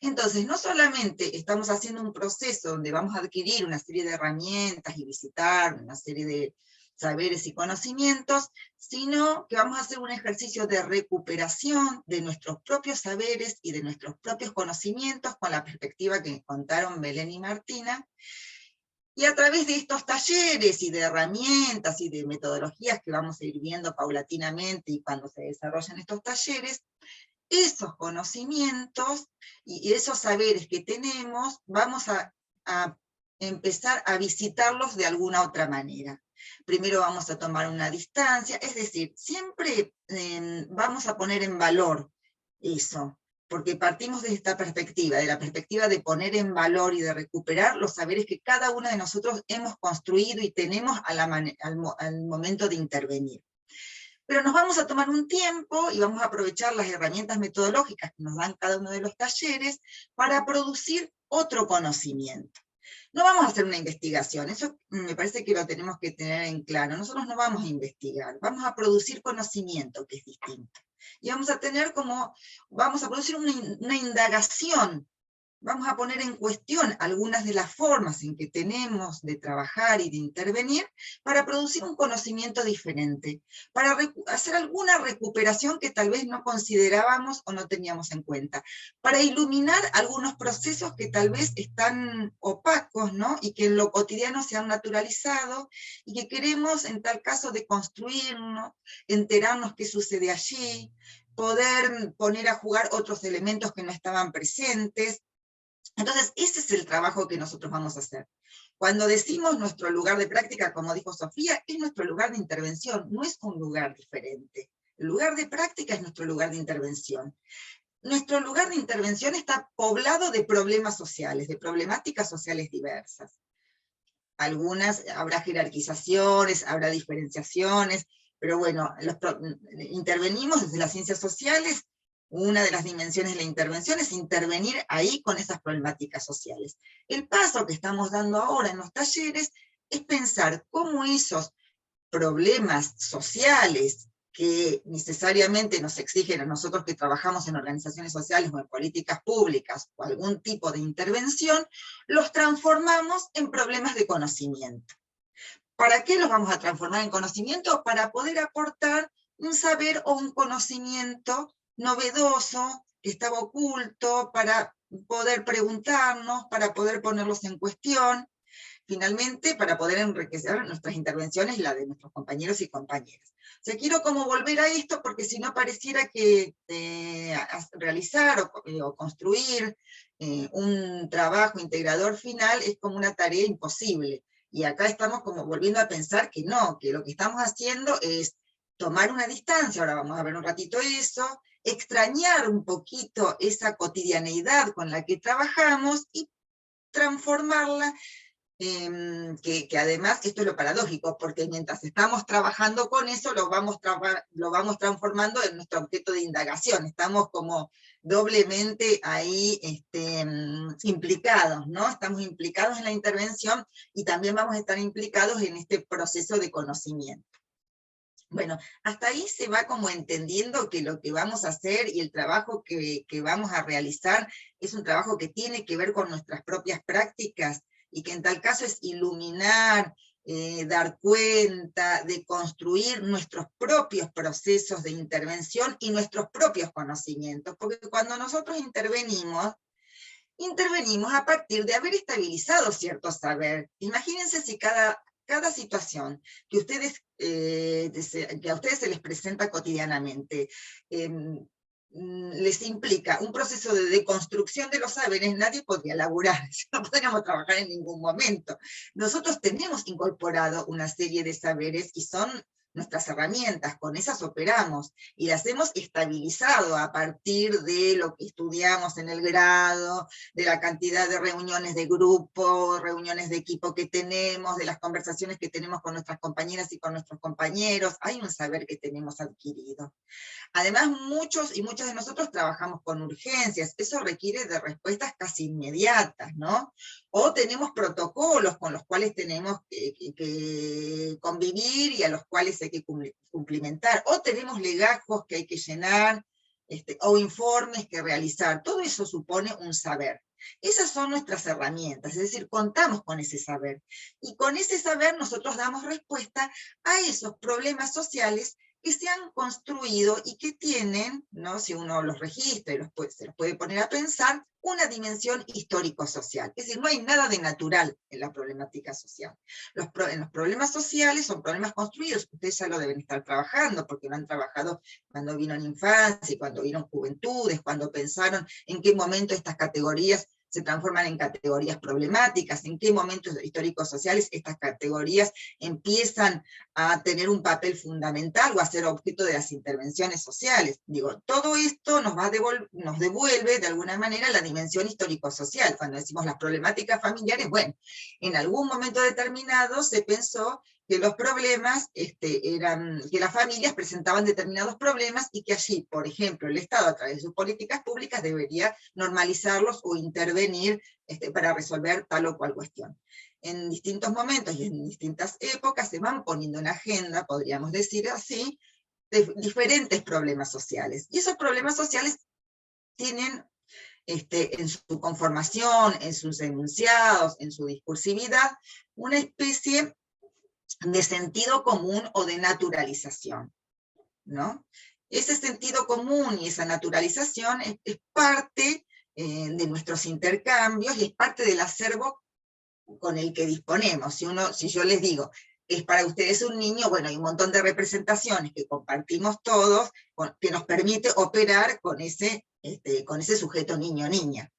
Entonces, no solamente estamos haciendo un proceso donde vamos a adquirir una serie de herramientas y visitar una serie de saberes y conocimientos, sino que vamos a hacer un ejercicio de recuperación de nuestros propios saberes y de nuestros propios conocimientos con la perspectiva que contaron Belén y Martina. Y a través de estos talleres y de herramientas y de metodologías que vamos a ir viendo paulatinamente y cuando se desarrollan estos talleres, esos conocimientos y esos saberes que tenemos, vamos a empezar a visitarlos de alguna otra manera. Primero vamos a tomar una distancia, es decir, siempre vamos a poner en valor eso, porque partimos de esta perspectiva, de la perspectiva de poner en valor y de recuperar los saberes que cada uno de nosotros hemos construido y tenemos al momento de intervenir. Pero nos vamos a tomar un tiempo y vamos a aprovechar las herramientas metodológicas que nos dan cada uno de los talleres para producir otro conocimiento. No vamos a hacer una investigación, eso me parece que lo tenemos que tener en claro. Nosotros no vamos a investigar, vamos a producir conocimiento, que es distinto. Y vamos a producir una indagación. Vamos a poner en cuestión algunas de las formas en que tenemos de trabajar y de intervenir para producir un conocimiento diferente, para hacer alguna recuperación que tal vez no considerábamos o no teníamos en cuenta, para iluminar algunos procesos que tal vez están opacos, ¿no? Y que en lo cotidiano se han naturalizado y que queremos en tal caso deconstruirnos, enterarnos qué sucede allí, poder poner a jugar otros elementos que no estaban presentes. Entonces, ese es el trabajo que nosotros vamos a hacer. Cuando decimos nuestro lugar de práctica, como dijo Sofía, es nuestro lugar de intervención, no es un lugar diferente. El lugar de práctica es nuestro lugar de intervención. Nuestro lugar de intervención está poblado de problemas sociales, de problemáticas sociales diversas. Algunas, habrá jerarquizaciones, habrá diferenciaciones, pero bueno, intervenimos desde las ciencias sociales. Una de las dimensiones de la intervención es intervenir ahí con esas problemáticas sociales. El paso que estamos dando ahora en los talleres es pensar cómo esos problemas sociales que necesariamente nos exigen a nosotros que trabajamos en organizaciones sociales o en políticas públicas o algún tipo de intervención, los transformamos en problemas de conocimiento. ¿Para qué los vamos a transformar en conocimiento? Para poder aportar un saber o un conocimiento novedoso, que estaba oculto, para poder preguntarnos, para poder ponerlos en cuestión, finalmente para poder enriquecer nuestras intervenciones y la de nuestros compañeros y compañeras. O sea, quiero como volver a esto porque si no pareciera que realizar o construir un trabajo integrador final es como una tarea imposible. Y acá estamos como volviendo a pensar que no, que lo que estamos haciendo es tomar una distancia, ahora vamos a ver un ratito eso, extrañar un poquito esa cotidianeidad con la que trabajamos y transformarla, que además esto es lo paradójico, porque mientras estamos trabajando con eso, lo vamos transformando en nuestro objeto de indagación, estamos como doblemente ahí implicados, ¿no? Estamos implicados en la intervención y también vamos a estar implicados en este proceso de conocimiento. Bueno, hasta ahí se va como entendiendo que lo que vamos a hacer y el trabajo que vamos a realizar es un trabajo que tiene que ver con nuestras propias prácticas y que en tal caso es iluminar, dar cuenta, de construir nuestros propios procesos de intervención y nuestros propios conocimientos, porque cuando nosotros intervenimos a partir de haber estabilizado cierto saber. Imagínense si cada situación que a ustedes se les presenta cotidianamente les implica un proceso de deconstrucción de los saberes, nadie podría laburar, no podríamos trabajar en ningún momento. Nosotros tenemos incorporado una serie de saberes y son nuestras herramientas, con esas operamos, y las hemos estabilizado a partir de lo que estudiamos en el grado, de la cantidad de reuniones de grupo, reuniones de equipo que tenemos, de las conversaciones que tenemos con nuestras compañeras y con nuestros compañeros, hay un saber que tenemos adquirido. Además, muchos y muchas de nosotros trabajamos con urgencias, eso requiere de respuestas casi inmediatas, ¿no? O tenemos protocolos con los cuales tenemos que convivir y a los cuales hay que cumplimentar, o tenemos legajos que hay que llenar, o informes que realizar, todo eso supone un saber. Esas son nuestras herramientas, es decir, contamos con ese saber, y con ese saber nosotros damos respuesta a esos problemas sociales que se han construido y que tienen, ¿no?, si uno los registra y se los puede poner a pensar, una dimensión histórico-social. Es decir, no hay nada de natural en la problemática social. En los problemas sociales son problemas construidos, ustedes ya lo deben estar trabajando, porque lo han trabajado cuando vino en infancia, cuando vieron juventudes, cuando pensaron en qué momento estas categorías se transforman en categorías problemáticas, en qué momentos históricos sociales estas categorías empiezan a tener un papel fundamental o a ser objeto de las intervenciones sociales. Digo, todo esto nos devuelve de alguna manera la dimensión histórico-social. Cuando decimos las problemáticas familiares, bueno, en algún momento determinado se pensó que los problemas que las familias presentaban determinados problemas y que allí, por ejemplo, el Estado a través de sus políticas públicas debería normalizarlos o intervenir para resolver tal o cual cuestión. En distintos momentos y en distintas épocas se van poniendo en agenda, podríamos decir así, de diferentes problemas sociales. Y esos problemas sociales tienen en su conformación, en sus enunciados, en su discursividad, una especie de sentido común o de naturalización, ¿no? Ese sentido común y esa naturalización es parte de nuestros intercambios y es parte del acervo con el que disponemos. Si yo les digo, es para ustedes un niño, bueno, hay un montón de representaciones que compartimos todos, que nos permite operar con ese sujeto niño o niña.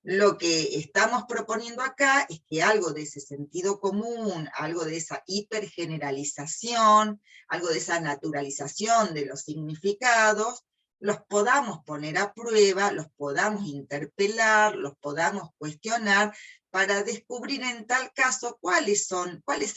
Lo que estamos proponiendo acá es que algo de ese sentido común, algo de esa hipergeneralización, algo de esa naturalización de los significados, los podamos poner a prueba, los podamos interpelar, los podamos cuestionar, para descubrir en tal caso cuál es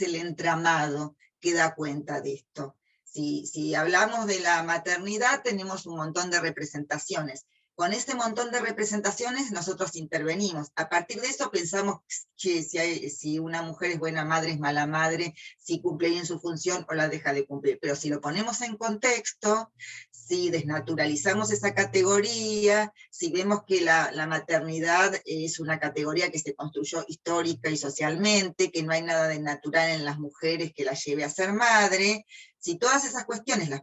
el entramado que da cuenta de esto. Si hablamos de la maternidad, tenemos un montón de representaciones. Con ese montón de representaciones nosotros intervenimos. A partir de eso pensamos que si una mujer es buena madre, es mala madre, si cumple bien su función o la deja de cumplir. Pero si lo ponemos en contexto, si desnaturalizamos esa categoría, si vemos que la maternidad es una categoría que se construyó histórica y socialmente, que no hay nada de natural en las mujeres que la lleve a ser madre, si todas esas cuestiones las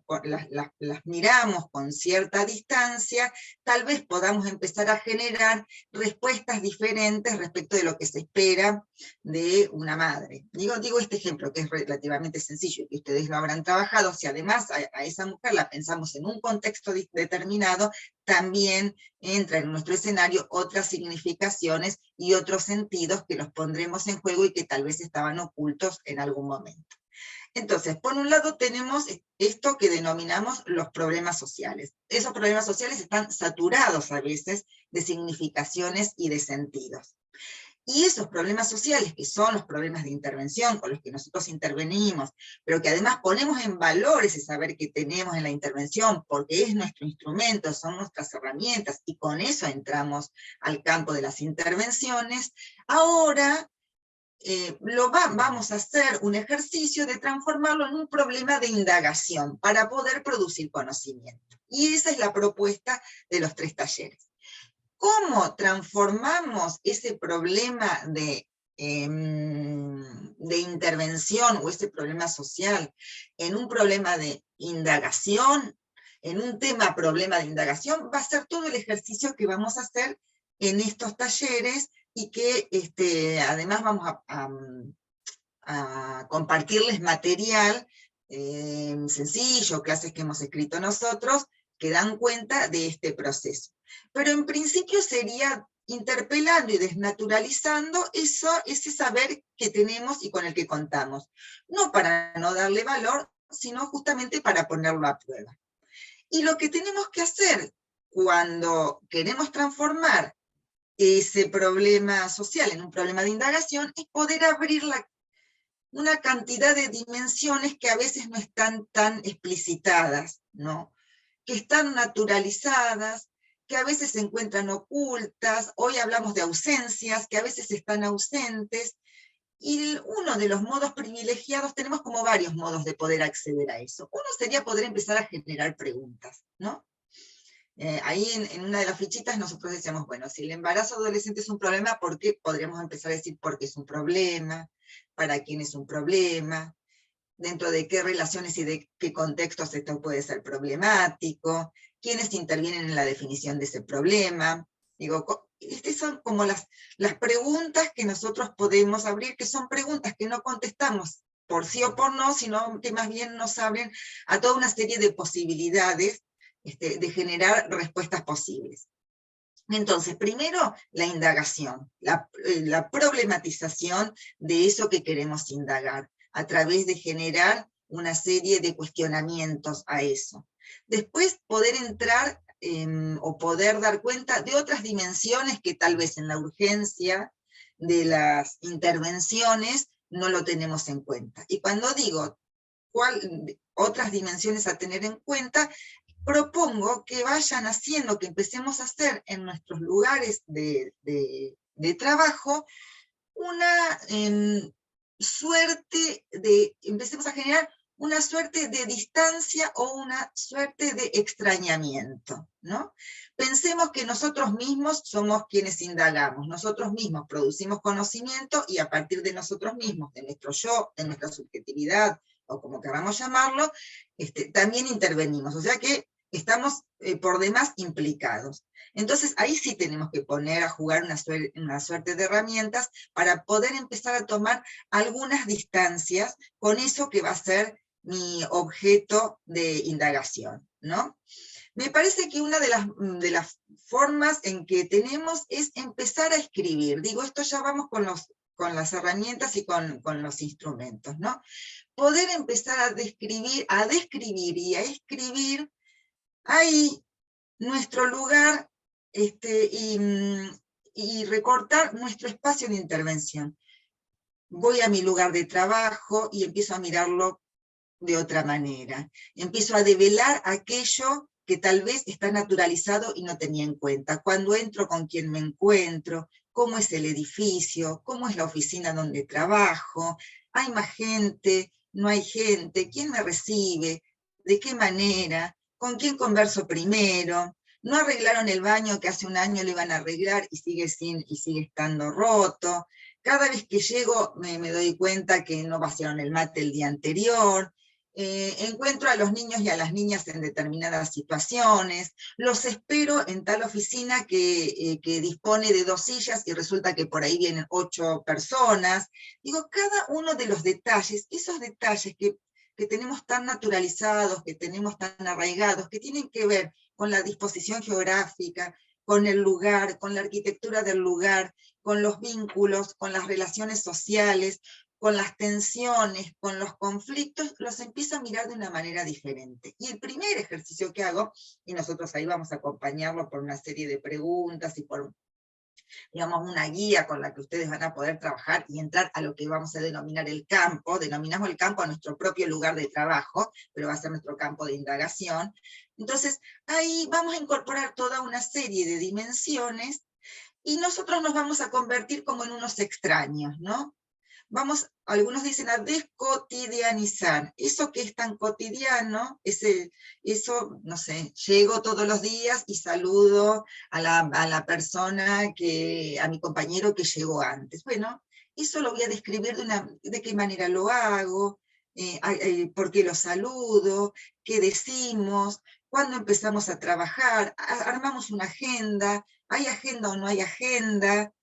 miramos con cierta distancia, tal vez podamos empezar a generar respuestas diferentes respecto de lo que se espera de una madre. Digo este ejemplo que es relativamente sencillo y que ustedes lo habrán trabajado. Si además a esa mujer la pensamos en un contexto determinado, también entra en nuestro escenario otras significaciones y otros sentidos que los pondremos en juego y que tal vez estaban ocultos en algún momento. Entonces, por un lado tenemos esto que denominamos los problemas sociales. Esos problemas sociales están saturados a veces de significaciones y de sentidos. Y esos problemas sociales, que son los problemas de intervención con los que nosotros intervenimos, pero que además ponemos en valor ese saber que tenemos en la intervención, porque es nuestro instrumento, son nuestras herramientas, y con eso entramos al campo de las intervenciones, ahora vamos a hacer un ejercicio de transformarlo en un problema de indagación para poder producir conocimiento. Y esa es la propuesta de los 3 talleres. ¿Cómo transformamos ese problema de intervención o ese problema social en un problema de indagación, en un tema problema de indagación? Va a ser todo el ejercicio que vamos a hacer en estos talleres y que además vamos a compartirles material sencillo, clases que hemos escrito nosotros, que dan cuenta de este proceso. Pero en principio sería interpelando y desnaturalizando ese saber que tenemos y con el que contamos. No para no darle valor, sino justamente para ponerlo a prueba. Y lo que tenemos que hacer cuando queremos transformar ese problema social en un problema de indagación es poder abrir una cantidad de dimensiones que a veces no están tan explicitadas, ¿no? Que están naturalizadas, que a veces se encuentran ocultas. Hoy hablamos de ausencias, que a veces están ausentes, y uno de los modos privilegiados, tenemos como varios modos de poder acceder a eso. Uno sería poder empezar a generar preguntas, ¿no? Ahí en una de las fichitas nosotros decíamos, bueno, si el embarazo adolescente es un problema, ¿por qué? Podríamos empezar a decir por qué es un problema, para quién es un problema, dentro de qué relaciones y de qué contextos esto puede ser problemático, quiénes intervienen en la definición de ese problema. Digo, estas son como las preguntas que nosotros podemos abrir, que son preguntas que no contestamos por sí o por no, sino que más bien nos abren a toda una serie de posibilidades de generar respuestas posibles. Entonces, primero, la indagación, la problematización de eso que queremos indagar, a través de generar una serie de cuestionamientos a eso. Después, poder entrar o poder dar cuenta de otras dimensiones que tal vez en la urgencia de las intervenciones no lo tenemos en cuenta. Y cuando digo otras dimensiones a tener en cuenta, propongo que vayan haciendo, que empecemos a hacer en nuestros lugares de trabajo una suerte de, empecemos a generar una suerte de distancia o una suerte de extrañamiento, ¿no? Pensemos que nosotros mismos somos quienes indagamos, nosotros mismos producimos conocimiento y a partir de nosotros mismos, de nuestro yo, de nuestra subjetividad, o como queramos llamarlo, también intervenimos, o sea que estamos por demás implicados. Entonces ahí sí tenemos que poner a jugar una suerte de herramientas para poder empezar a tomar algunas distancias con eso que va a ser mi objeto de indagación, ¿no? Me parece que una de las formas en que tenemos es empezar a escribir. Digo, esto ya vamos con las herramientas y con los instrumentos, ¿no? Poder empezar a describir y a escribir ahí nuestro lugar y recortar nuestro espacio de intervención. Voy a mi lugar de trabajo y empiezo a mirarlo de otra manera. Empiezo a develar aquello que tal vez está naturalizado y no tenía en cuenta. Cuando entro, con quién me encuentro, cómo es el edificio, cómo es la oficina donde trabajo, hay más gente, no hay gente, quién me recibe, de qué manera, con quién converso primero, no arreglaron el baño que hace un año lo iban a arreglar y sigue estando roto. Cada vez que llego me doy cuenta que no vaciaron el mate el día anterior. Encuentro a los niños y a las niñas en determinadas situaciones, los espero en tal oficina que dispone de 2 sillas y resulta que por ahí vienen 8 personas. Digo, cada uno de los detalles, esos detalles que tenemos tan naturalizados, que tenemos tan arraigados, que tienen que ver con la disposición geográfica, con el lugar, con la arquitectura del lugar, con los vínculos, con las relaciones sociales, con las tensiones, con los conflictos, los empiezo a mirar de una manera diferente. Y el primer ejercicio que hago, y nosotros ahí vamos a acompañarlo por una serie de preguntas y por, digamos, una guía con la que ustedes van a poder trabajar y entrar a lo que vamos a denominar el campo. Denominamos el campo a nuestro propio lugar de trabajo, pero va a ser nuestro campo de indagación. Entonces, ahí vamos a incorporar toda una serie de dimensiones y nosotros nos vamos a convertir como en unos extraños, ¿no? Algunos dicen a descotidianizar. Eso que es tan cotidiano, eso, no sé, llego todos los días y saludo a la persona, a mi compañero que llegó antes. Bueno, eso lo voy a describir de qué manera lo hago, por qué lo saludo, qué decimos, cuándo empezamos a trabajar, armamos una agenda, ¿hay agenda o no hay agenda?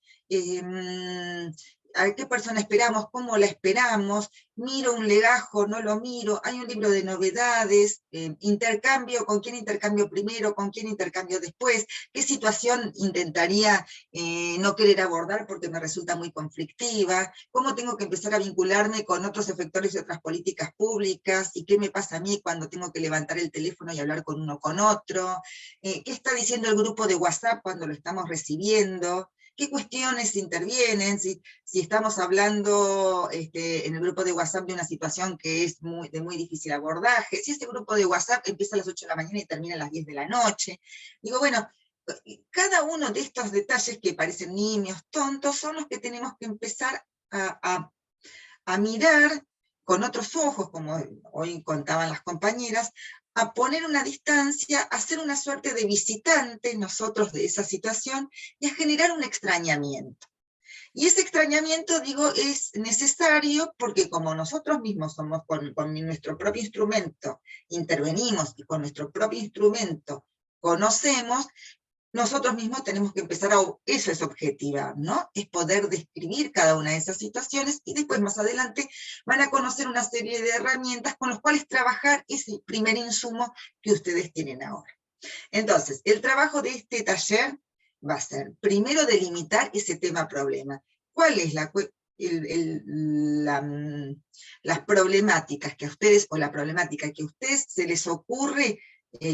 ¿A qué persona esperamos? ¿Cómo la esperamos? ¿Miro un legajo? ¿No lo miro? ¿Hay un libro de novedades? ¿Intercambio? ¿Con quién intercambio primero? ¿Con quién intercambio después? ¿Qué situación intentaría no querer abordar porque me resulta muy conflictiva? ¿Cómo tengo que empezar a vincularme con otros efectores de otras políticas públicas? ¿Y qué me pasa a mí cuando tengo que levantar el teléfono y hablar con uno con otro? ¿Qué está diciendo el grupo de WhatsApp cuando lo estamos recibiendo? ¿Qué cuestiones intervienen? Si estamos hablando en el grupo de WhatsApp de una situación que es de muy difícil abordaje, si ese grupo de WhatsApp empieza a las 8 de la mañana y termina a las 10 de la noche. Digo, bueno, cada uno de estos detalles que parecen nimios, tontos, son los que tenemos que empezar a mirar con otros ojos, como hoy contaban las compañeras, a poner una distancia, a ser una suerte de visitante nosotros de esa situación y a generar un extrañamiento. Y ese extrañamiento, digo, es necesario porque como nosotros mismos somos con nuestro propio instrumento, intervenimos y con nuestro propio instrumento conocemos, nosotros mismos tenemos que empezar eso es objetivar, ¿no? Es poder describir cada una de esas situaciones y después más adelante van a conocer una serie de herramientas con las cuales trabajar ese primer insumo que ustedes tienen ahora. Entonces, el trabajo de este taller va a ser, primero, delimitar ese tema problema. ¿Cuál es las problemáticas que a ustedes, o la problemática que a ustedes se les ocurre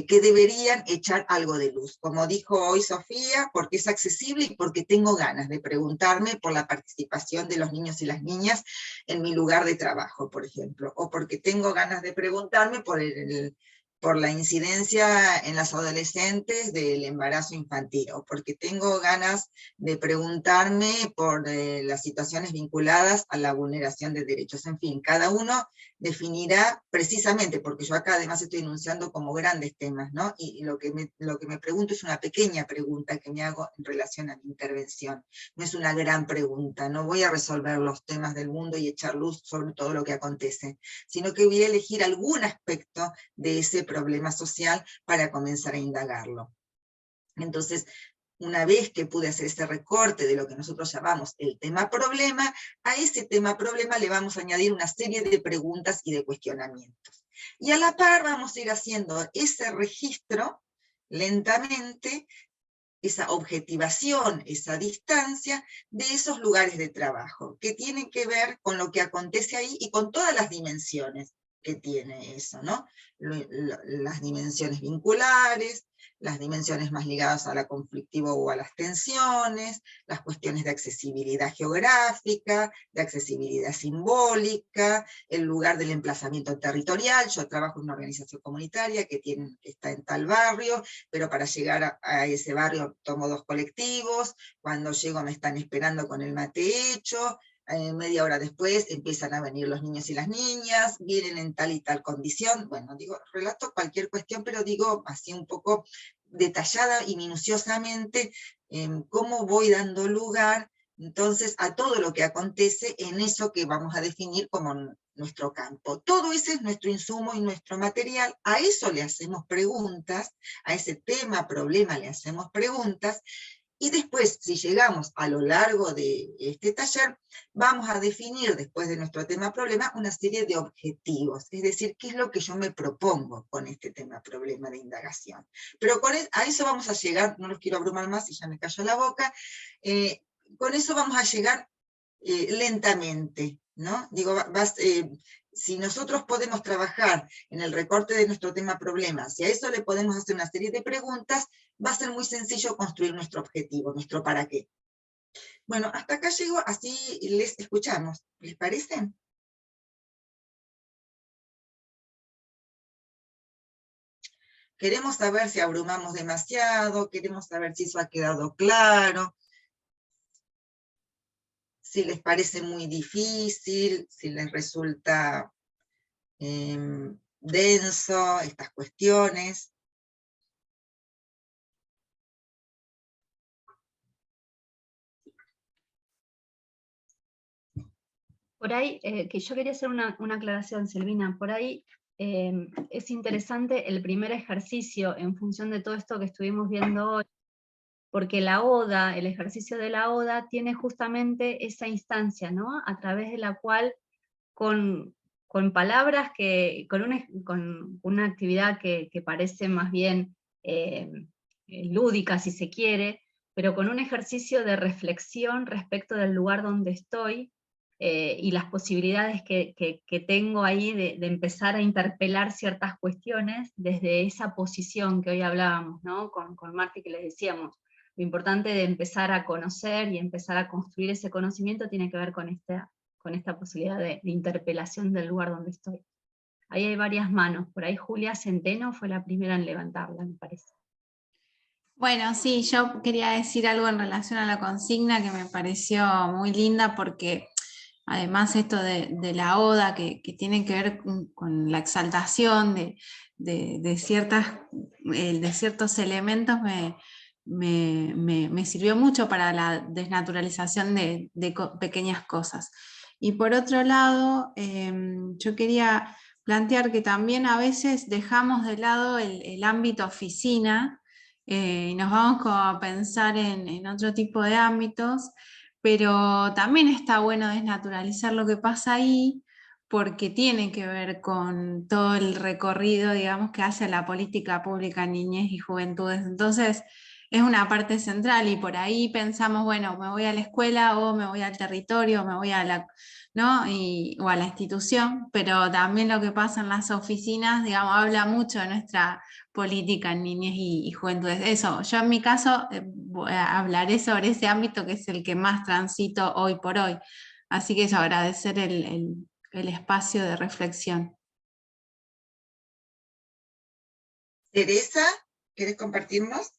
que deberían echar algo de luz? Como dijo hoy Sofía, porque es accesible y porque tengo ganas de preguntarme por la participación de los niños y las niñas en mi lugar de trabajo, por ejemplo, o porque tengo ganas de preguntarme por la incidencia en las adolescentes del embarazo infantil, o porque tengo ganas de preguntarme por las situaciones vinculadas a la vulneración de derechos. En fin, cada uno definirá precisamente, porque yo acá además estoy enunciando como grandes temas, ¿no? Y lo que me pregunto es una pequeña pregunta que me hago en relación a mi intervención. No es una gran pregunta, no voy a resolver los temas del mundo y echar luz sobre todo lo que acontece, sino que voy a elegir algún aspecto de ese problema social para comenzar a indagarlo. Entonces, una vez que pude hacer ese recorte de lo que nosotros llamamos el tema problema, a ese tema problema le vamos a añadir una serie de preguntas y de cuestionamientos. Y a la par vamos a ir haciendo ese registro lentamente, esa objetivación, esa distancia de esos lugares de trabajo, que tienen que ver con lo que acontece ahí y con todas las dimensiones que tiene eso, ¿no? Las dimensiones vinculares, las dimensiones más ligadas a la conflictiva o a las tensiones, las cuestiones de accesibilidad geográfica, de accesibilidad simbólica, el lugar del emplazamiento territorial. Yo trabajo en una organización comunitaria que está en tal barrio, pero para llegar a ese barrio tomo 2 colectivos, cuando llego me están esperando con el mate hecho, media hora después empiezan a venir los niños y las niñas, vienen en tal y tal condición. Bueno, digo, relato cualquier cuestión, pero digo así un poco detallada y minuciosamente cómo voy dando lugar entonces a todo lo que acontece en eso que vamos a definir como nuestro campo. Todo ese es nuestro insumo y nuestro material, a eso le hacemos preguntas, a ese tema, problema le hacemos preguntas, y después, si llegamos a lo largo de este taller, vamos a definir, después de nuestro tema problema, una serie de objetivos, es decir, qué es lo que yo me propongo con este tema problema de indagación. Pero a eso vamos a llegar, no los quiero abrumar más y ya me cayó la boca, con eso vamos a llegar lentamente, ¿no? Digo, si nosotros podemos trabajar en el recorte de nuestro tema problema, si a eso le podemos hacer una serie de preguntas, va a ser muy sencillo construir nuestro objetivo, nuestro para qué. Bueno, hasta acá llego, así les escuchamos. ¿Les parece? Queremos saber si abrumamos demasiado, queremos saber si eso ha quedado claro, si les parece muy difícil, si les resulta denso estas cuestiones.
Por ahí, que yo quería hacer una aclaración, Silvina, por ahí es interesante el primer ejercicio en función de todo esto que estuvimos viendo hoy, porque la oda, el ejercicio de la oda, tiene justamente esa instancia, ¿no? A través de la cual, con palabras con una actividad que parece más bien lúdica, si se quiere, pero con un ejercicio de reflexión respecto del lugar donde estoy, y las posibilidades que tengo ahí de empezar a interpelar ciertas cuestiones desde esa posición que hoy hablábamos, ¿no? Con Marti, que les decíamos, lo importante de empezar a conocer y empezar a construir ese conocimiento tiene que ver con esta posibilidad de interpelación del lugar donde estoy. Ahí hay varias manos, por ahí Julia Centeno fue la primera en levantarla, me parece.
Bueno, sí, yo quería decir algo en relación a la consigna que me pareció muy linda, porque además esto de la oda que tiene que ver con la exaltación de ciertos elementos me sirvió mucho para la desnaturalización de pequeñas cosas. Y por otro lado, yo quería plantear que también a veces dejamos de lado el ámbito oficina y nos vamos como a pensar en otro tipo de ámbitos, pero también está bueno desnaturalizar lo que pasa ahí, porque tiene que ver con todo el recorrido, digamos, que hace la política pública en niñez y juventudes. Entonces, es una parte central y por ahí pensamos, bueno, me voy a la escuela o me voy al territorio, o me voy a la, ¿no? O a la institución, pero también lo que pasa en las oficinas, digamos, habla mucho de nuestra política en niñez y juventudes. Eso, yo en mi caso hablaré sobre ese ámbito que es el que más transito hoy por hoy. Así que eso, agradecer el espacio de reflexión.
Teresa, ¿quieres compartirnos?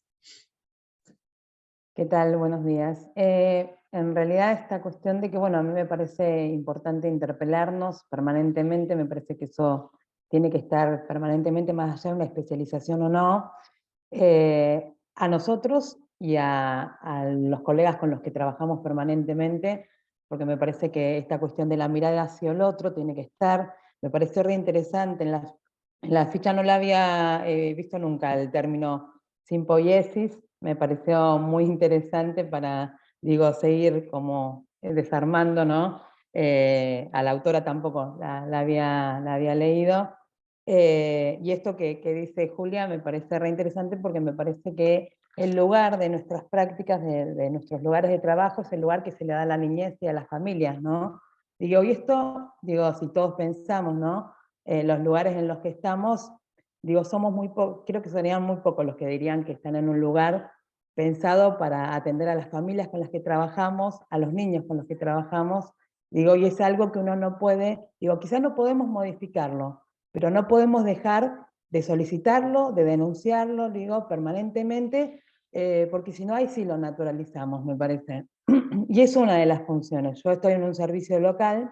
¿Qué tal? Buenos días. En realidad esta cuestión de que, bueno, a mí me parece importante interpelarnos permanentemente, me parece que eso tiene que estar permanentemente más allá de una especialización o no, a nosotros y a los colegas con los que trabajamos permanentemente, porque me parece que esta cuestión de la mirada hacia el otro tiene que estar, me pareció re interesante, en la ficha no la había visto nunca el término simpoiesis, me pareció muy interesante para, digo, seguir como desarmando, ¿no? A la autora tampoco la había leído. Y esto que dice Julia me parece re interesante porque me parece que el lugar de nuestras prácticas, de nuestros lugares de trabajo, es el lugar que se le da a la niñez y a las familias, ¿no? Digo, y esto, digo, si todos pensamos, ¿no? Los lugares en los que estamos, digo, somos muy pocos, creo que serían muy pocos los que dirían que están en un lugar pensado para atender a las familias con las que trabajamos, a los niños con los que trabajamos, digo, y es algo que uno no puede, digo, quizás no podemos modificarlo, pero no podemos dejar de solicitarlo, de denunciarlo, digo, permanentemente, porque si no, ahí sí lo naturalizamos, me parece. Y es una de las funciones. Yo estoy en un servicio local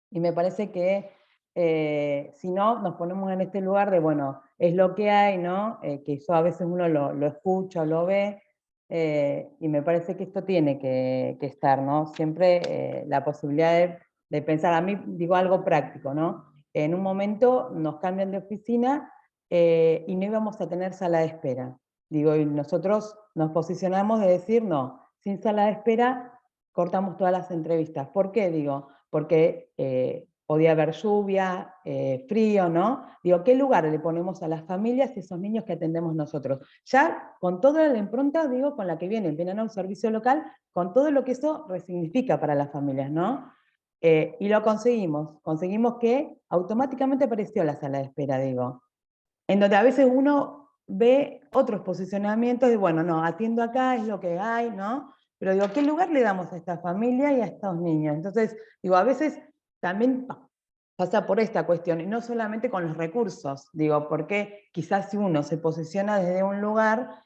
y me parece que si no, nos ponemos en este lugar de, bueno, es lo que hay, ¿no? Que eso a veces uno lo escucha o lo ve, y me parece que esto tiene que estar, ¿no? Siempre la posibilidad de pensar, a mí digo algo práctico, ¿no? En un momento nos cambian de oficina y no íbamos a tener sala de espera. Digo, y nosotros nos posicionamos de decir, no, sin sala de espera cortamos todas las entrevistas. ¿Por qué? Digo, porque podía haber lluvia, frío, ¿no? Digo, ¿qué lugar le ponemos a las familias y esos niños que atendemos nosotros? Ya con toda la impronta, digo, con la que vienen a un servicio local, con todo lo que eso resignifica para las familias, ¿no? Y lo conseguimos que automáticamente apareció la sala de espera, digo, en donde a veces uno ve otros posicionamientos de, bueno, no, atiendo acá, es lo que hay, ¿no? Pero digo, ¿qué lugar le damos a esta familia y a estos niños? Entonces, digo, a veces también pasa por esta cuestión, y no solamente con los recursos, digo, porque quizás si uno se posiciona desde un lugar,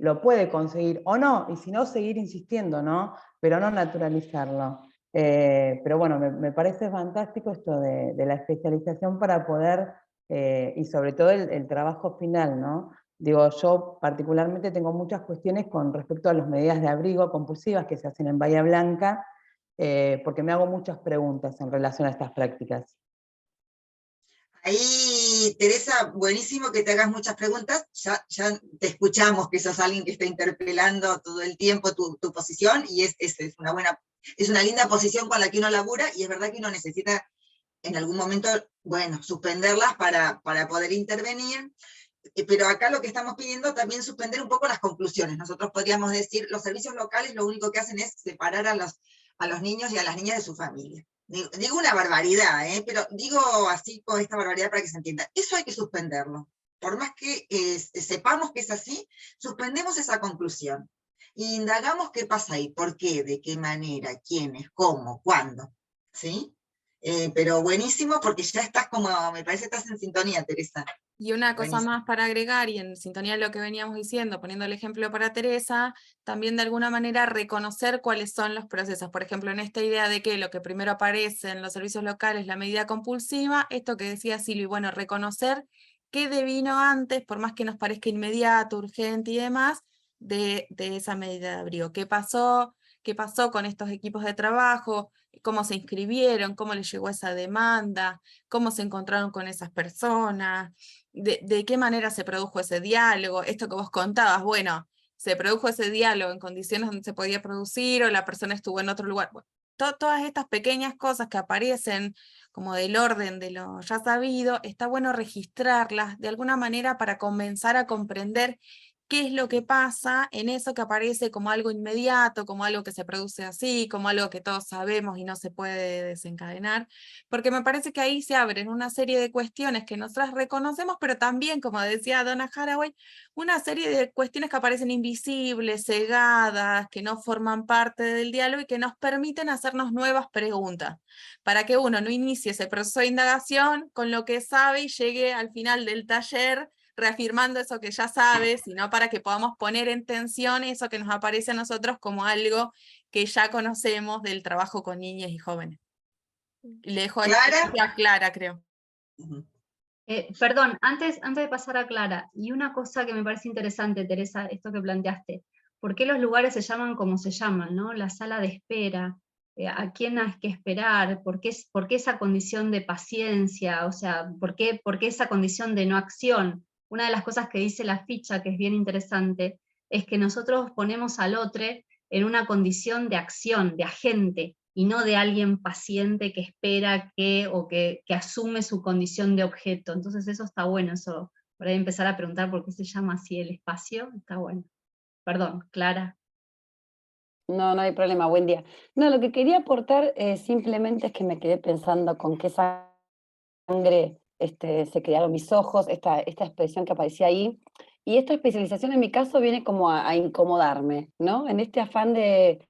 lo puede conseguir, o no, y si no, seguir insistiendo, ¿no? Pero no naturalizarlo. Pero bueno, me parece fantástico esto de la especialización para poder, y sobre todo el trabajo final, ¿no? Digo, yo particularmente tengo muchas cuestiones con respecto a las medidas de abrigo compulsivas que se hacen en Bahía Blanca, porque me hago muchas preguntas en relación a estas prácticas.
Ahí, Teresa, buenísimo que te hagas muchas preguntas. Ya te escuchamos que sos alguien que está interpelando todo el tiempo tu posición, y es una linda posición con la que uno labura, y es verdad que uno necesita en algún momento, bueno, suspenderlas para poder intervenir. Pero acá lo que estamos pidiendo también suspender un poco las conclusiones. Nosotros podríamos decir, los servicios locales lo único que hacen es separar a los niños y a las niñas de su familia. Digo una barbaridad, pero digo así con esta barbaridad para que se entienda. Eso hay que suspenderlo. Por más que sepamos que es así, suspendemos esa conclusión. Y indagamos qué pasa ahí, por qué, de qué manera, quiénes, cómo, cuándo. ¿Sí? Pero buenísimo, porque ya estás como, me parece que estás en sintonía, Teresa.
Y una cosa más para agregar, y en sintonía de lo que veníamos diciendo, poniendo el ejemplo para Teresa, también de alguna manera reconocer cuáles son los procesos. Por ejemplo, en esta idea de que lo que primero aparece en los servicios locales es la medida compulsiva, esto que decía Silvi, bueno, reconocer qué devino antes, por más que nos parezca inmediato, urgente y demás, de esa medida de abrigo. ¿Qué pasó con estos equipos de trabajo? ¿Cómo se inscribieron? ¿Cómo les llegó esa demanda? ¿Cómo se encontraron con esas personas? ¿De qué manera se produjo ese diálogo? Esto que vos contabas, bueno, se produjo ese diálogo en condiciones donde se podía producir o la persona estuvo en otro lugar. Bueno, todas estas pequeñas cosas que aparecen como del orden de lo ya sabido, está bueno registrarlas de alguna manera para comenzar a comprender qué es lo que pasa en eso que aparece como algo inmediato, como algo que se produce así, como algo que todos sabemos y no se puede desencadenar, porque me parece que ahí se abren una serie de cuestiones que nosotras reconocemos, pero también, como decía Donna Haraway, una serie de cuestiones que aparecen invisibles, cegadas, que no forman parte del diálogo y que nos permiten hacernos nuevas preguntas, para que uno no inicie ese proceso de indagación con lo que sabe y llegue al final del taller reafirmando eso que ya sabe, sino para que podamos poner en tensión eso que nos aparece a nosotros como algo que ya conocemos del trabajo con niñas y jóvenes. Y le dejo a Clara, creo.
Perdón, antes de pasar a Clara, y una cosa que me parece interesante, Teresa, esto que planteaste, ¿por qué los lugares se llaman como se llaman, ¿no? La sala de espera, ¿a quién hay que esperar? ¿Por qué esa condición de paciencia? O sea, ¿por qué esa condición de no acción? Una de las cosas que dice la ficha, que es bien interesante, es que nosotros ponemos al otro en una condición de acción, de agente, y no de alguien paciente que espera que asume su condición de objeto. Entonces eso está bueno, eso, por ahí empezar a preguntar por qué se llama así el espacio, está bueno. Perdón, Clara.
No, no hay problema, buen día. No, lo que quería aportar simplemente es que me quedé pensando con qué sangre se crearon mis ojos, esta expresión que aparecía ahí. Y esta especialización en mi caso viene como a incomodarme, ¿no? En este afán de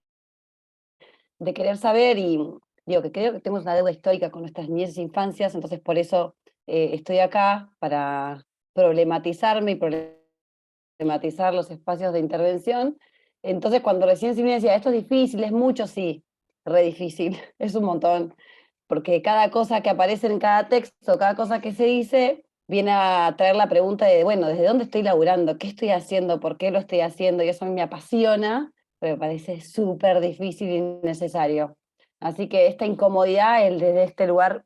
querer saber, y digo que creo que tenemos una deuda histórica con nuestras niñez e infancias, entonces por eso estoy acá para problematizarme y problematizar los espacios de intervención. Entonces cuando recién Silvina decía, esto es difícil, es mucho, sí, re difícil, es un montón, porque cada cosa que aparece en cada texto, cada cosa que se dice, viene a traer la pregunta de, bueno, ¿desde dónde estoy laburando? ¿Qué estoy haciendo? ¿Por qué lo estoy haciendo? Y eso a mí me apasiona, pero me parece súper difícil y innecesario. Así que esta incomodidad, desde este lugar,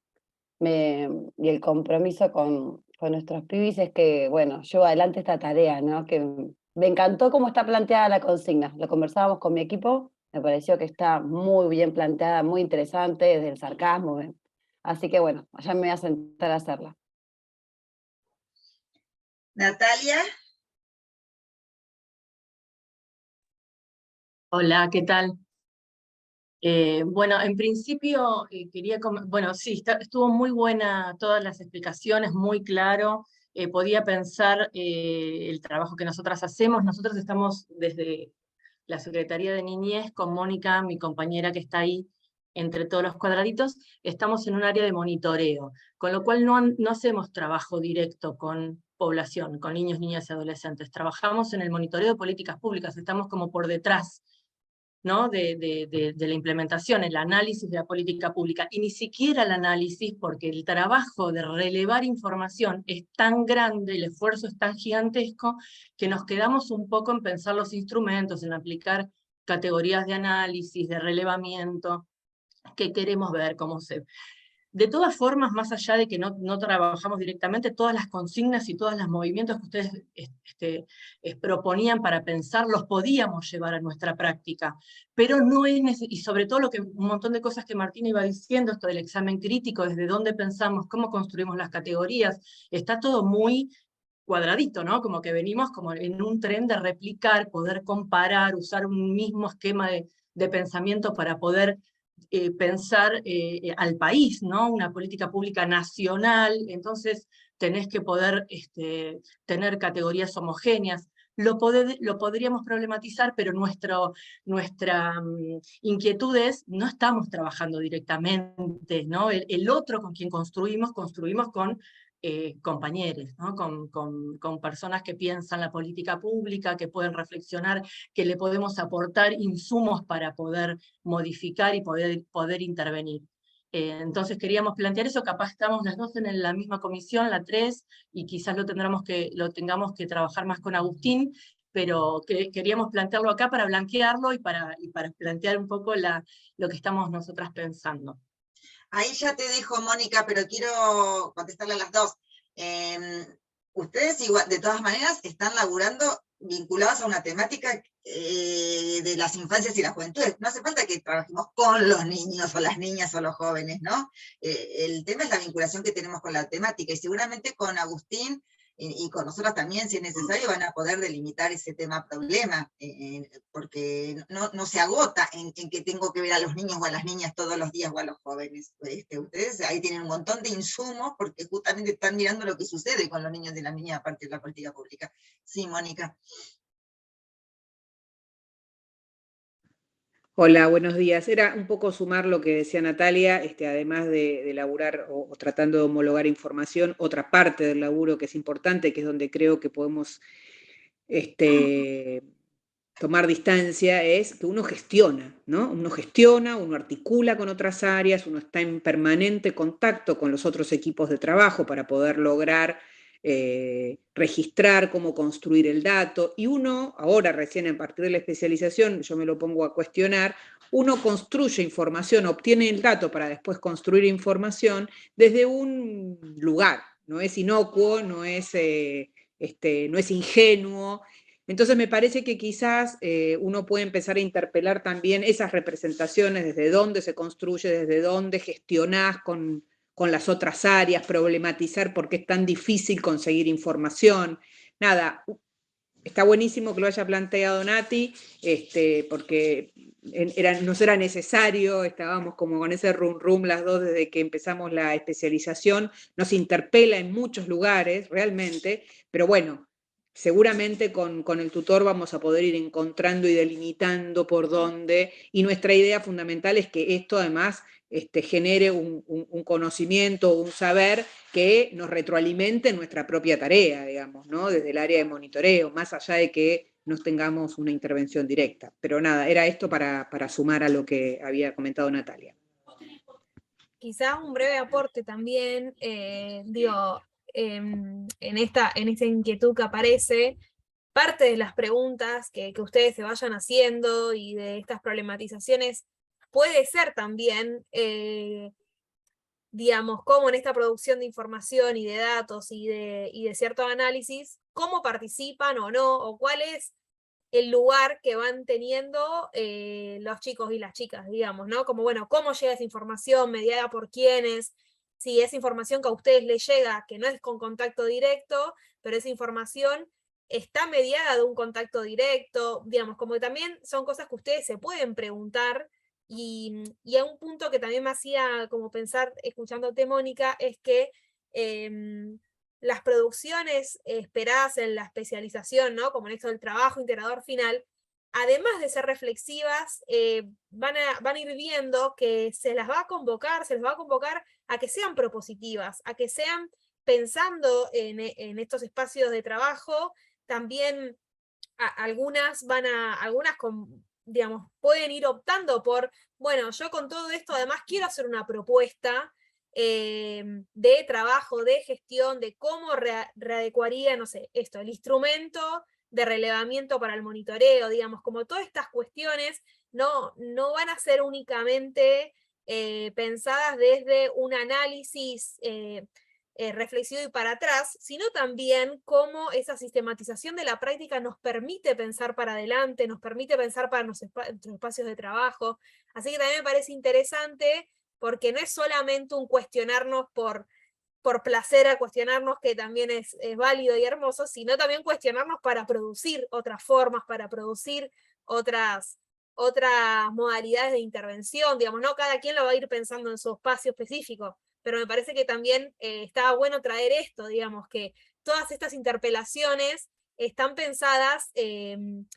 y el compromiso con nuestros pibis es que, bueno, llevo adelante esta tarea, ¿no? Que me encantó cómo está planteada la consigna. Lo conversábamos con mi equipo, me pareció que está muy bien planteada, muy interesante, desde el sarcasmo. Así que bueno, ya me voy a sentar a hacerla.
Natalia.
Hola, ¿qué tal? Bueno, en principio quería, bueno, sí, estuvo muy buena todas las explicaciones, muy claro. Podía pensar el trabajo que nosotras hacemos. Nosotros estamos desde la Secretaría de Niñez con Mónica, mi compañera que está ahí entre todos los cuadraditos, estamos en un área de monitoreo, con lo cual no hacemos trabajo directo con población, con niños, niñas y adolescentes. Trabajamos en el monitoreo de políticas públicas, estamos como por detrás, ¿no? de la implementación, el análisis de la política pública, y ni siquiera el análisis, porque el trabajo de relevar información es tan grande, el esfuerzo es tan gigantesco, que nos quedamos un poco en pensar los instrumentos, en aplicar categorías de análisis, de relevamiento, que queremos ver cómo se... De todas formas, más allá de que no trabajamos directamente, todas las consignas y todos los movimientos que ustedes proponían para pensar, los podíamos llevar a nuestra práctica, pero no es y sobre todo un montón de cosas que Martina iba diciendo, esto del examen crítico, desde dónde pensamos, cómo construimos las categorías, está todo muy cuadradito, ¿no? Como que venimos como en un tren de replicar, poder comparar, usar un mismo esquema de pensamiento para poder pensar al país, ¿no? Una política pública nacional, entonces tenés que poder tener categorías homogéneas. Lo podríamos problematizar, pero nuestra inquietud es, no estamos trabajando directamente, ¿no? El otro con quien construimos con compañeros, ¿no? con personas que piensan la política pública, que pueden reflexionar, que le podemos aportar insumos para poder modificar y poder intervenir. Entonces queríamos plantear eso, capaz estamos las dos en la misma comisión, la 3, y quizás lo tengamos que trabajar más con Agustín, pero que queríamos plantearlo acá para blanquearlo y para plantear un poco lo que estamos nosotras pensando.
Ahí ya te dejo, Mónica, pero quiero contestarle a las dos. Ustedes igual, de todas maneras, están laburando vinculados a una temática de las infancias y las juventudes. No hace falta que trabajemos con los niños o las niñas o los jóvenes, ¿no? El tema es la vinculación que tenemos con la temática, y seguramente con Agustín y con nosotros también, si es necesario, van a poder delimitar ese tema problema, porque no se agota en que tengo que ver a los niños o a las niñas todos los días o a los jóvenes. Ustedes ahí tienen un montón de insumos porque justamente están mirando lo que sucede con los niños y las niñas a partir de la política pública. Sí, Mónica.
Hola, buenos días. Era un poco sumar lo que decía Natalia, además de laburar o tratando de homologar información, otra parte del laburo que es importante, que es donde creo que podemos tomar distancia, es que uno gestiona, ¿no? Uno gestiona, uno articula con otras áreas, uno está en permanente contacto con los otros equipos de trabajo para poder lograr registrar cómo construir el dato, y uno, ahora recién a partir de la especialización, yo me lo pongo a cuestionar, uno construye información, obtiene el dato para después construir información desde un lugar, no es inocuo, no es ingenuo. Entonces me parece que quizás uno puede empezar a interpelar también esas representaciones, desde dónde se construye, desde dónde gestionás con las otras áreas, problematizar por qué es tan difícil conseguir información. Nada, está buenísimo que lo haya planteado Nati, porque nos era necesario, estábamos como con ese rum las dos desde que empezamos la especialización, nos interpela en muchos lugares, realmente, pero bueno, seguramente con el tutor vamos a poder ir encontrando y delimitando por dónde, y nuestra idea fundamental es que esto además genere un conocimiento, un saber que nos retroalimente en nuestra propia tarea, digamos, ¿no? Desde el área de monitoreo, más allá de que no tengamos una intervención directa. Pero nada, era esto para sumar a lo que había comentado Natalia.
Quizás un breve aporte también, en esta inquietud que aparece, parte de las preguntas que ustedes se vayan haciendo y de estas problematizaciones puede ser también, digamos, cómo en esta producción de información y de datos y de cierto análisis, cómo participan o no, o cuál es el lugar que van teniendo los chicos y las chicas, digamos, ¿no? Como, bueno, cómo llega esa información, mediada por quiénes, si esa información que a ustedes les llega, que no es con contacto directo, pero esa información está mediada de un contacto directo, digamos, como que también son cosas que ustedes se pueden preguntar, y a un punto que también me hacía como pensar, escuchándote, Mónica, es que las producciones esperadas en la especialización, ¿no? Como en esto del trabajo integrador final, además de ser reflexivas, van a ir viendo que se les va a convocar a que sean propositivas, a que sean pensando en estos espacios de trabajo. También algunas digamos, pueden ir optando por, bueno, yo con todo esto además quiero hacer una propuesta de trabajo, de gestión, de cómo readecuaría, no sé, el instrumento de relevamiento para el monitoreo, digamos, como todas estas cuestiones no van a ser únicamente pensadas desde un análisis reflexivo y para atrás, sino también cómo esa sistematización de la práctica nos permite pensar para adelante, nos permite pensar para nuestros espacios de trabajo. Así que también me parece interesante, porque no es solamente un cuestionarnos por placer a cuestionarnos, que también es válido y hermoso, sino también cuestionarnos para producir otras formas, para producir otras modalidades de intervención, digamos, ¿no? Cada quien lo va a ir pensando en su espacio específico, pero me parece que también estaba bueno traer esto, digamos, que todas estas interpelaciones están pensadas en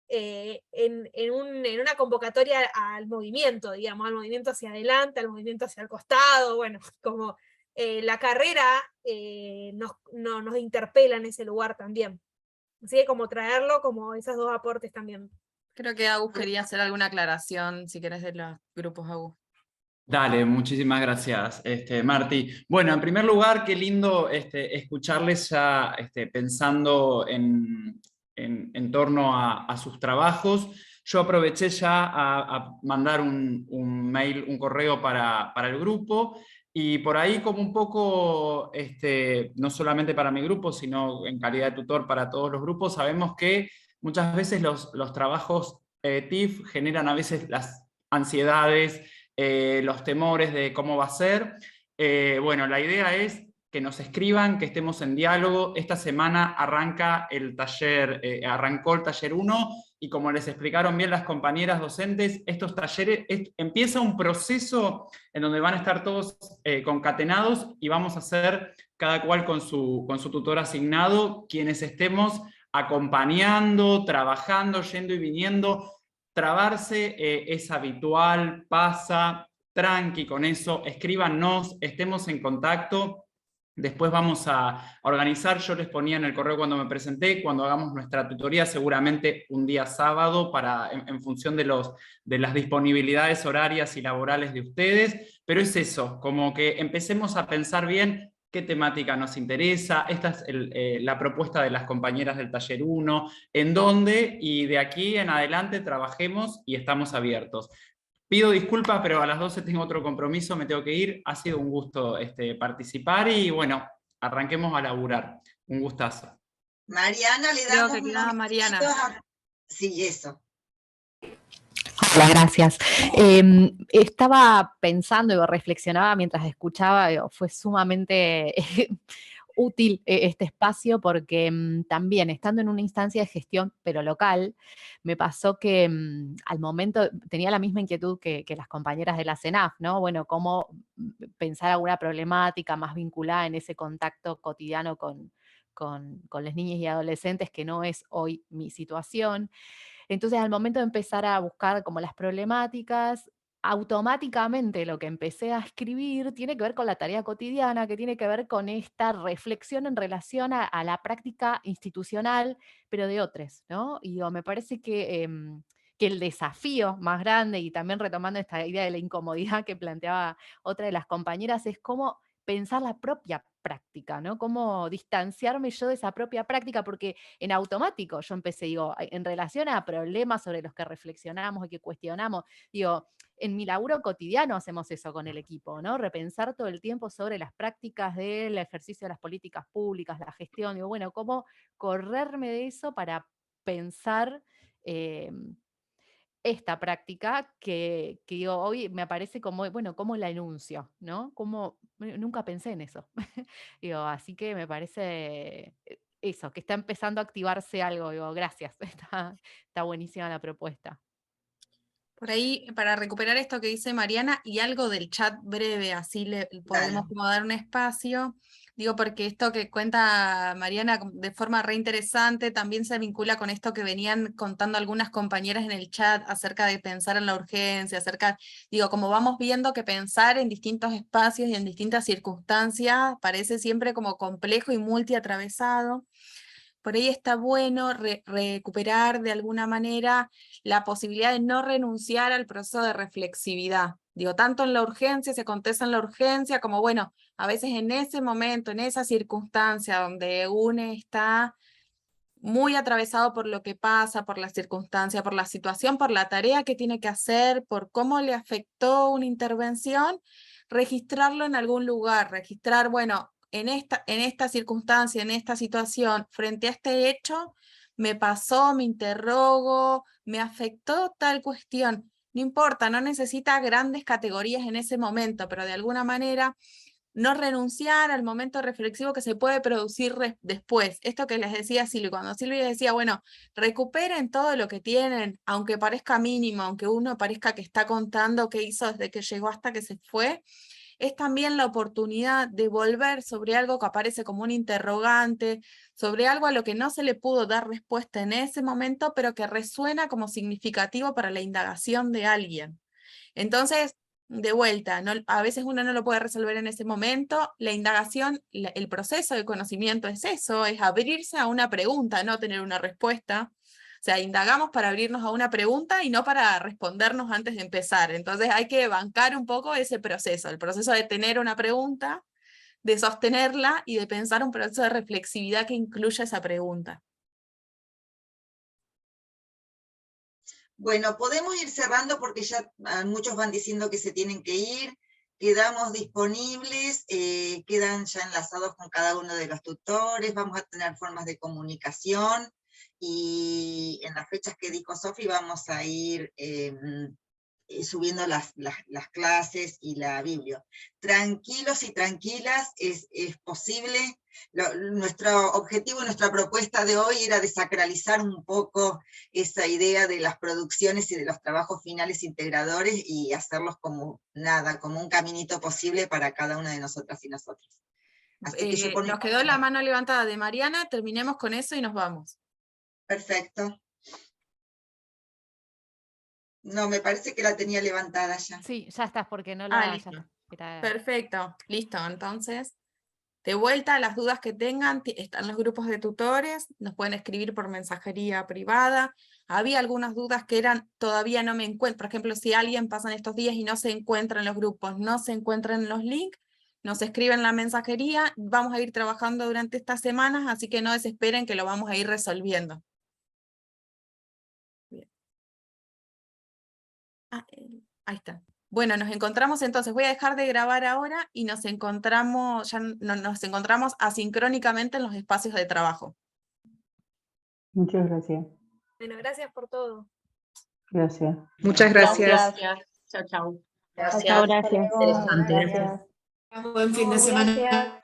una convocatoria al movimiento, digamos, al movimiento hacia adelante, al movimiento hacia el costado, bueno, como la carrera nos interpela en ese lugar también. Así que como traerlo, como esos dos aportes también.
Creo que Agus quería hacer alguna aclaración, si querés, de los grupos, Agus.
Dale, muchísimas gracias, Marti. Bueno, en primer lugar, qué lindo escucharles ya pensando en en torno a sus trabajos. Yo aproveché ya a mandar un mail, un correo para el grupo, y por ahí como un poco, no solamente para mi grupo, sino en calidad de tutor para todos los grupos, sabemos que muchas veces los trabajos TIF generan a veces las ansiedades, los temores de cómo va a ser. Bueno, la idea es que nos escriban, que estemos en diálogo. Esta semana arranca el taller, arrancó el taller 1, y como les explicaron bien las compañeras docentes, estos talleres, empieza un proceso en donde van a estar todos concatenados, y vamos a hacer cada cual con su tutor asignado, quienes estemos acompañando, trabajando, yendo y viniendo. Trabarse es habitual, pasa, tranqui con eso, escríbanos, estemos en contacto. Después vamos a organizar, yo les ponía en el correo cuando me presenté, cuando hagamos nuestra tutoría, seguramente un día sábado, en función de las disponibilidades horarias y laborales de ustedes, pero es eso, como que empecemos a pensar bien qué temática nos interesa. Esta es la propuesta de las compañeras del taller 1, en dónde, y de aquí en adelante trabajemos y estamos abiertos. Pido disculpas, pero a las 12 tengo otro compromiso, me tengo que ir. Ha sido un gusto participar, y bueno, arranquemos a laburar. Un gustazo.
Mariana, le
Creo
damos
que quedaba Mariana.
Sí, eso.
Hola, gracias. Estaba pensando y reflexionaba mientras escuchaba, fue sumamente útil este espacio, porque también estando en una instancia de gestión, pero local, me pasó que al momento tenía la misma inquietud que las compañeras de la CENAF, ¿no? Bueno, cómo pensar alguna problemática más vinculada en ese contacto cotidiano con las niñas y adolescentes, que no es hoy mi situación. Entonces, al momento de empezar a buscar como las problemáticas, automáticamente lo que empecé a escribir tiene que ver con la tarea cotidiana, que tiene que ver con esta reflexión en relación a la práctica institucional, pero de otros, ¿no? Y me parece que el desafío más grande, y también retomando esta idea de la incomodidad que planteaba otra de las compañeras, es cómo pensar la propia práctica, ¿no? Cómo distanciarme yo de esa propia práctica, porque en automático yo empecé, digo, en relación a problemas sobre los que reflexionamos y que cuestionamos, digo, en mi laburo cotidiano hacemos eso con el equipo, ¿no? Repensar todo el tiempo sobre las prácticas del ejercicio de las políticas públicas, la gestión, digo, bueno, cómo correrme de eso para pensar esta práctica que digo, hoy me aparece como, bueno, ¿cómo la enuncio? ¿No? Nunca pensé en eso. Digo, así que me parece eso, que está empezando a activarse algo. Digo, gracias, está buenísima la propuesta.
Por ahí, para recuperar esto que dice Mariana, y algo del chat breve, así le podemos como dar un espacio. Digo, porque esto que cuenta Mariana de forma re interesante también se vincula con esto que venían contando algunas compañeras en el chat acerca de pensar en la urgencia, digo, como vamos viendo que pensar en distintos espacios y en distintas circunstancias parece siempre como complejo y multiatravesado. Por ahí está bueno recuperar de alguna manera la posibilidad de no renunciar al proceso de reflexividad. Digo, tanto en la urgencia, se contesta en la urgencia, como bueno, a veces en ese momento, en esa circunstancia donde uno está muy atravesado por lo que pasa, por la circunstancia, por la situación, por la tarea que tiene que hacer, por cómo le afectó una intervención, registrarlo en algún lugar, registrar, bueno, en esta circunstancia, en esta situación, frente a este hecho, me pasó, me interrogo, me afectó tal cuestión. No importa, no necesita grandes categorías en ese momento, pero de alguna manera no renunciar al momento reflexivo que se puede producir después. Esto que les decía Silvia, cuando Silvia decía, bueno, recuperen todo lo que tienen, aunque parezca mínimo, aunque uno parezca que está contando qué hizo desde que llegó hasta que se fue, es también la oportunidad de volver sobre algo que aparece como un interrogante, sobre algo a lo que no se le pudo dar respuesta en ese momento, pero que resuena como significativo para la indagación de alguien. Entonces, de vuelta, a veces uno no lo puede resolver en ese momento, la indagación, el proceso de conocimiento es eso, es abrirse a una pregunta, no tener una respuesta. O sea, indagamos para abrirnos a una pregunta y no para respondernos antes de empezar. Entonces hay que bancar un poco ese proceso, el proceso de tener una pregunta, de sostenerla y de pensar un proceso de reflexividad que incluya esa pregunta.
Bueno, podemos ir cerrando porque ya muchos van diciendo que se tienen que ir. Quedamos disponibles, quedan ya enlazados con cada uno de los tutores, vamos a tener formas de comunicación y en las fechas que dijo Sofi vamos a ir subiendo las clases y la biblia. Tranquilos y tranquilas, es posible. Nuestro objetivo, nuestra propuesta de hoy era desacralizar un poco esa idea de las producciones y de los trabajos finales integradores y hacerlos como nada, como un caminito posible para cada una de nosotras y nosotros. Así que yo por mi
Nos
parte
quedó la mano levantada de Mariana, terminemos con eso y nos vamos.
Perfecto. No, me parece que la tenía levantada ya.
Sí, ya estás, porque no la...
Listo.
ya está.
Perfecto, listo. Entonces, de vuelta, las dudas que tengan, están los grupos de tutores, nos pueden escribir por mensajería privada. Había algunas dudas que eran, todavía no me encuentro, por ejemplo, si alguien pasa en estos días y no se encuentra en los grupos, no se encuentra en los links, nos escriben la mensajería, vamos a ir trabajando durante estas semanas, así que no desesperen que lo vamos a ir resolviendo. Bien. Ahí está. Bueno, nos encontramos entonces, voy a dejar de grabar ahora y nos encontramos, ya nos encontramos asincrónicamente en los espacios de trabajo.
Muchas gracias.
Bueno, gracias por todo.
Gracias.
Muchas gracias.
Chao, chao.
Gracias.
Chao, gracias.
Hasta luego. Gracias.
Buen fin de semana.
Gracias.